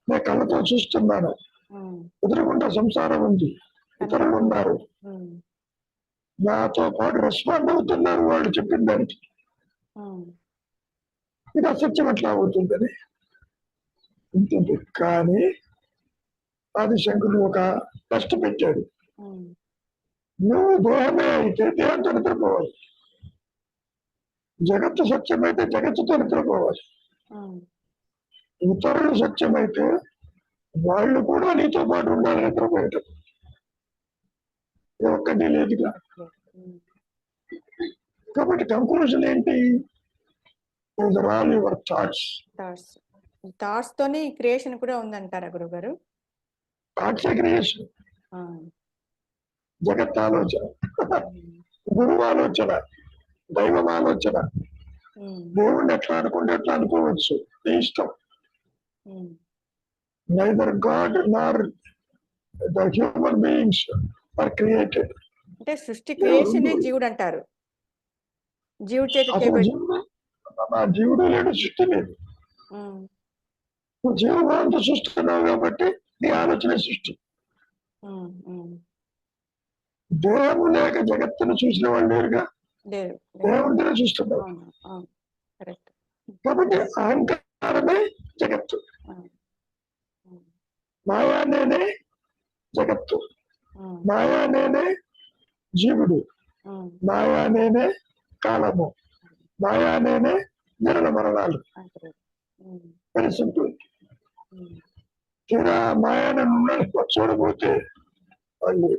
నేను కళ్ళతో చూస్తున్నాను, ఉమ్, ఎదురుగుండా సంసారం ఉంది, ఇతరులు ఉన్నారు, ఉమ్, నాతో పాటు రెస్పాండ్ అవుతున్నారు వాళ్ళు చెప్పిన దానికి. ఉమ్, ఇది అసత్యం ఎట్లా అవుతుందని ఉంటుంది. కానీ ఆదిశంకరుడు ఒక టెస్ట్ పెట్టాడు. ఉమ్, నువ్వు దేహమే అయితే దేహంతో నిద్రపోవాలి, జగత్తు సత్యమైతే జగత్తుతో నిద్రపోవాలి, ఉమ్, ఇతరులు సత్యమైతే వాళ్ళు కూడా నీతో పాటు ఉండాలి నిద్రపోయేటం. ఇది ఒక్కటి లేదుగా. ఉమ్, కాబట్టి కంక్లూజన్ ఏంటి? Those are all your thoughts. Thoughts thoughts తోని క్రియేషన్ కూడా ఉందంటారా గురువు గారు? Thoughts ఏ క్రియేషన్. ఆ, జగత్ ఆలోచన, ఉమ్, గురువు ఆలోచన, దైవం ఆలోచన. ఉమ్, దేవుణ్ణి ఎట్లా అనుకుంటే ఎట్లా అనుకోవచ్చు, నీ ఇష్టం. ఉమ్, Neither God nor the human beings are created. అంటే సృష్టి క్రియేషన్ జీవుడు అంటారు. జీవుడు చేత అసలు చేయబడి జీవుడు, నా జీవుడు లేడు, సృష్టి లేదు. ఉమ్, నువ్వు జీవభావంతో సృష్టిస్తున్నావు కాబట్టి నీ ఆలోచన సృష్టి. ఉమ్, ఉమ్, దేహము లేక జగత్తును చూసిన వాళ్ళు లేరుగా, లేదు లేదు. దేవుడిని చూస్తున్నావు. అవును అవును కరెక్ట్. కాబట్టి అహంకారమే జగత్తు, మాయా నేనే జగత్తు, మాయా నేనే జీవుడు, మాయా నేనే కాలము, మాయా నేనే జనన మరణాలు. Very simple. తీరా మాయాన్ని చూడబోతే వాళ్ళు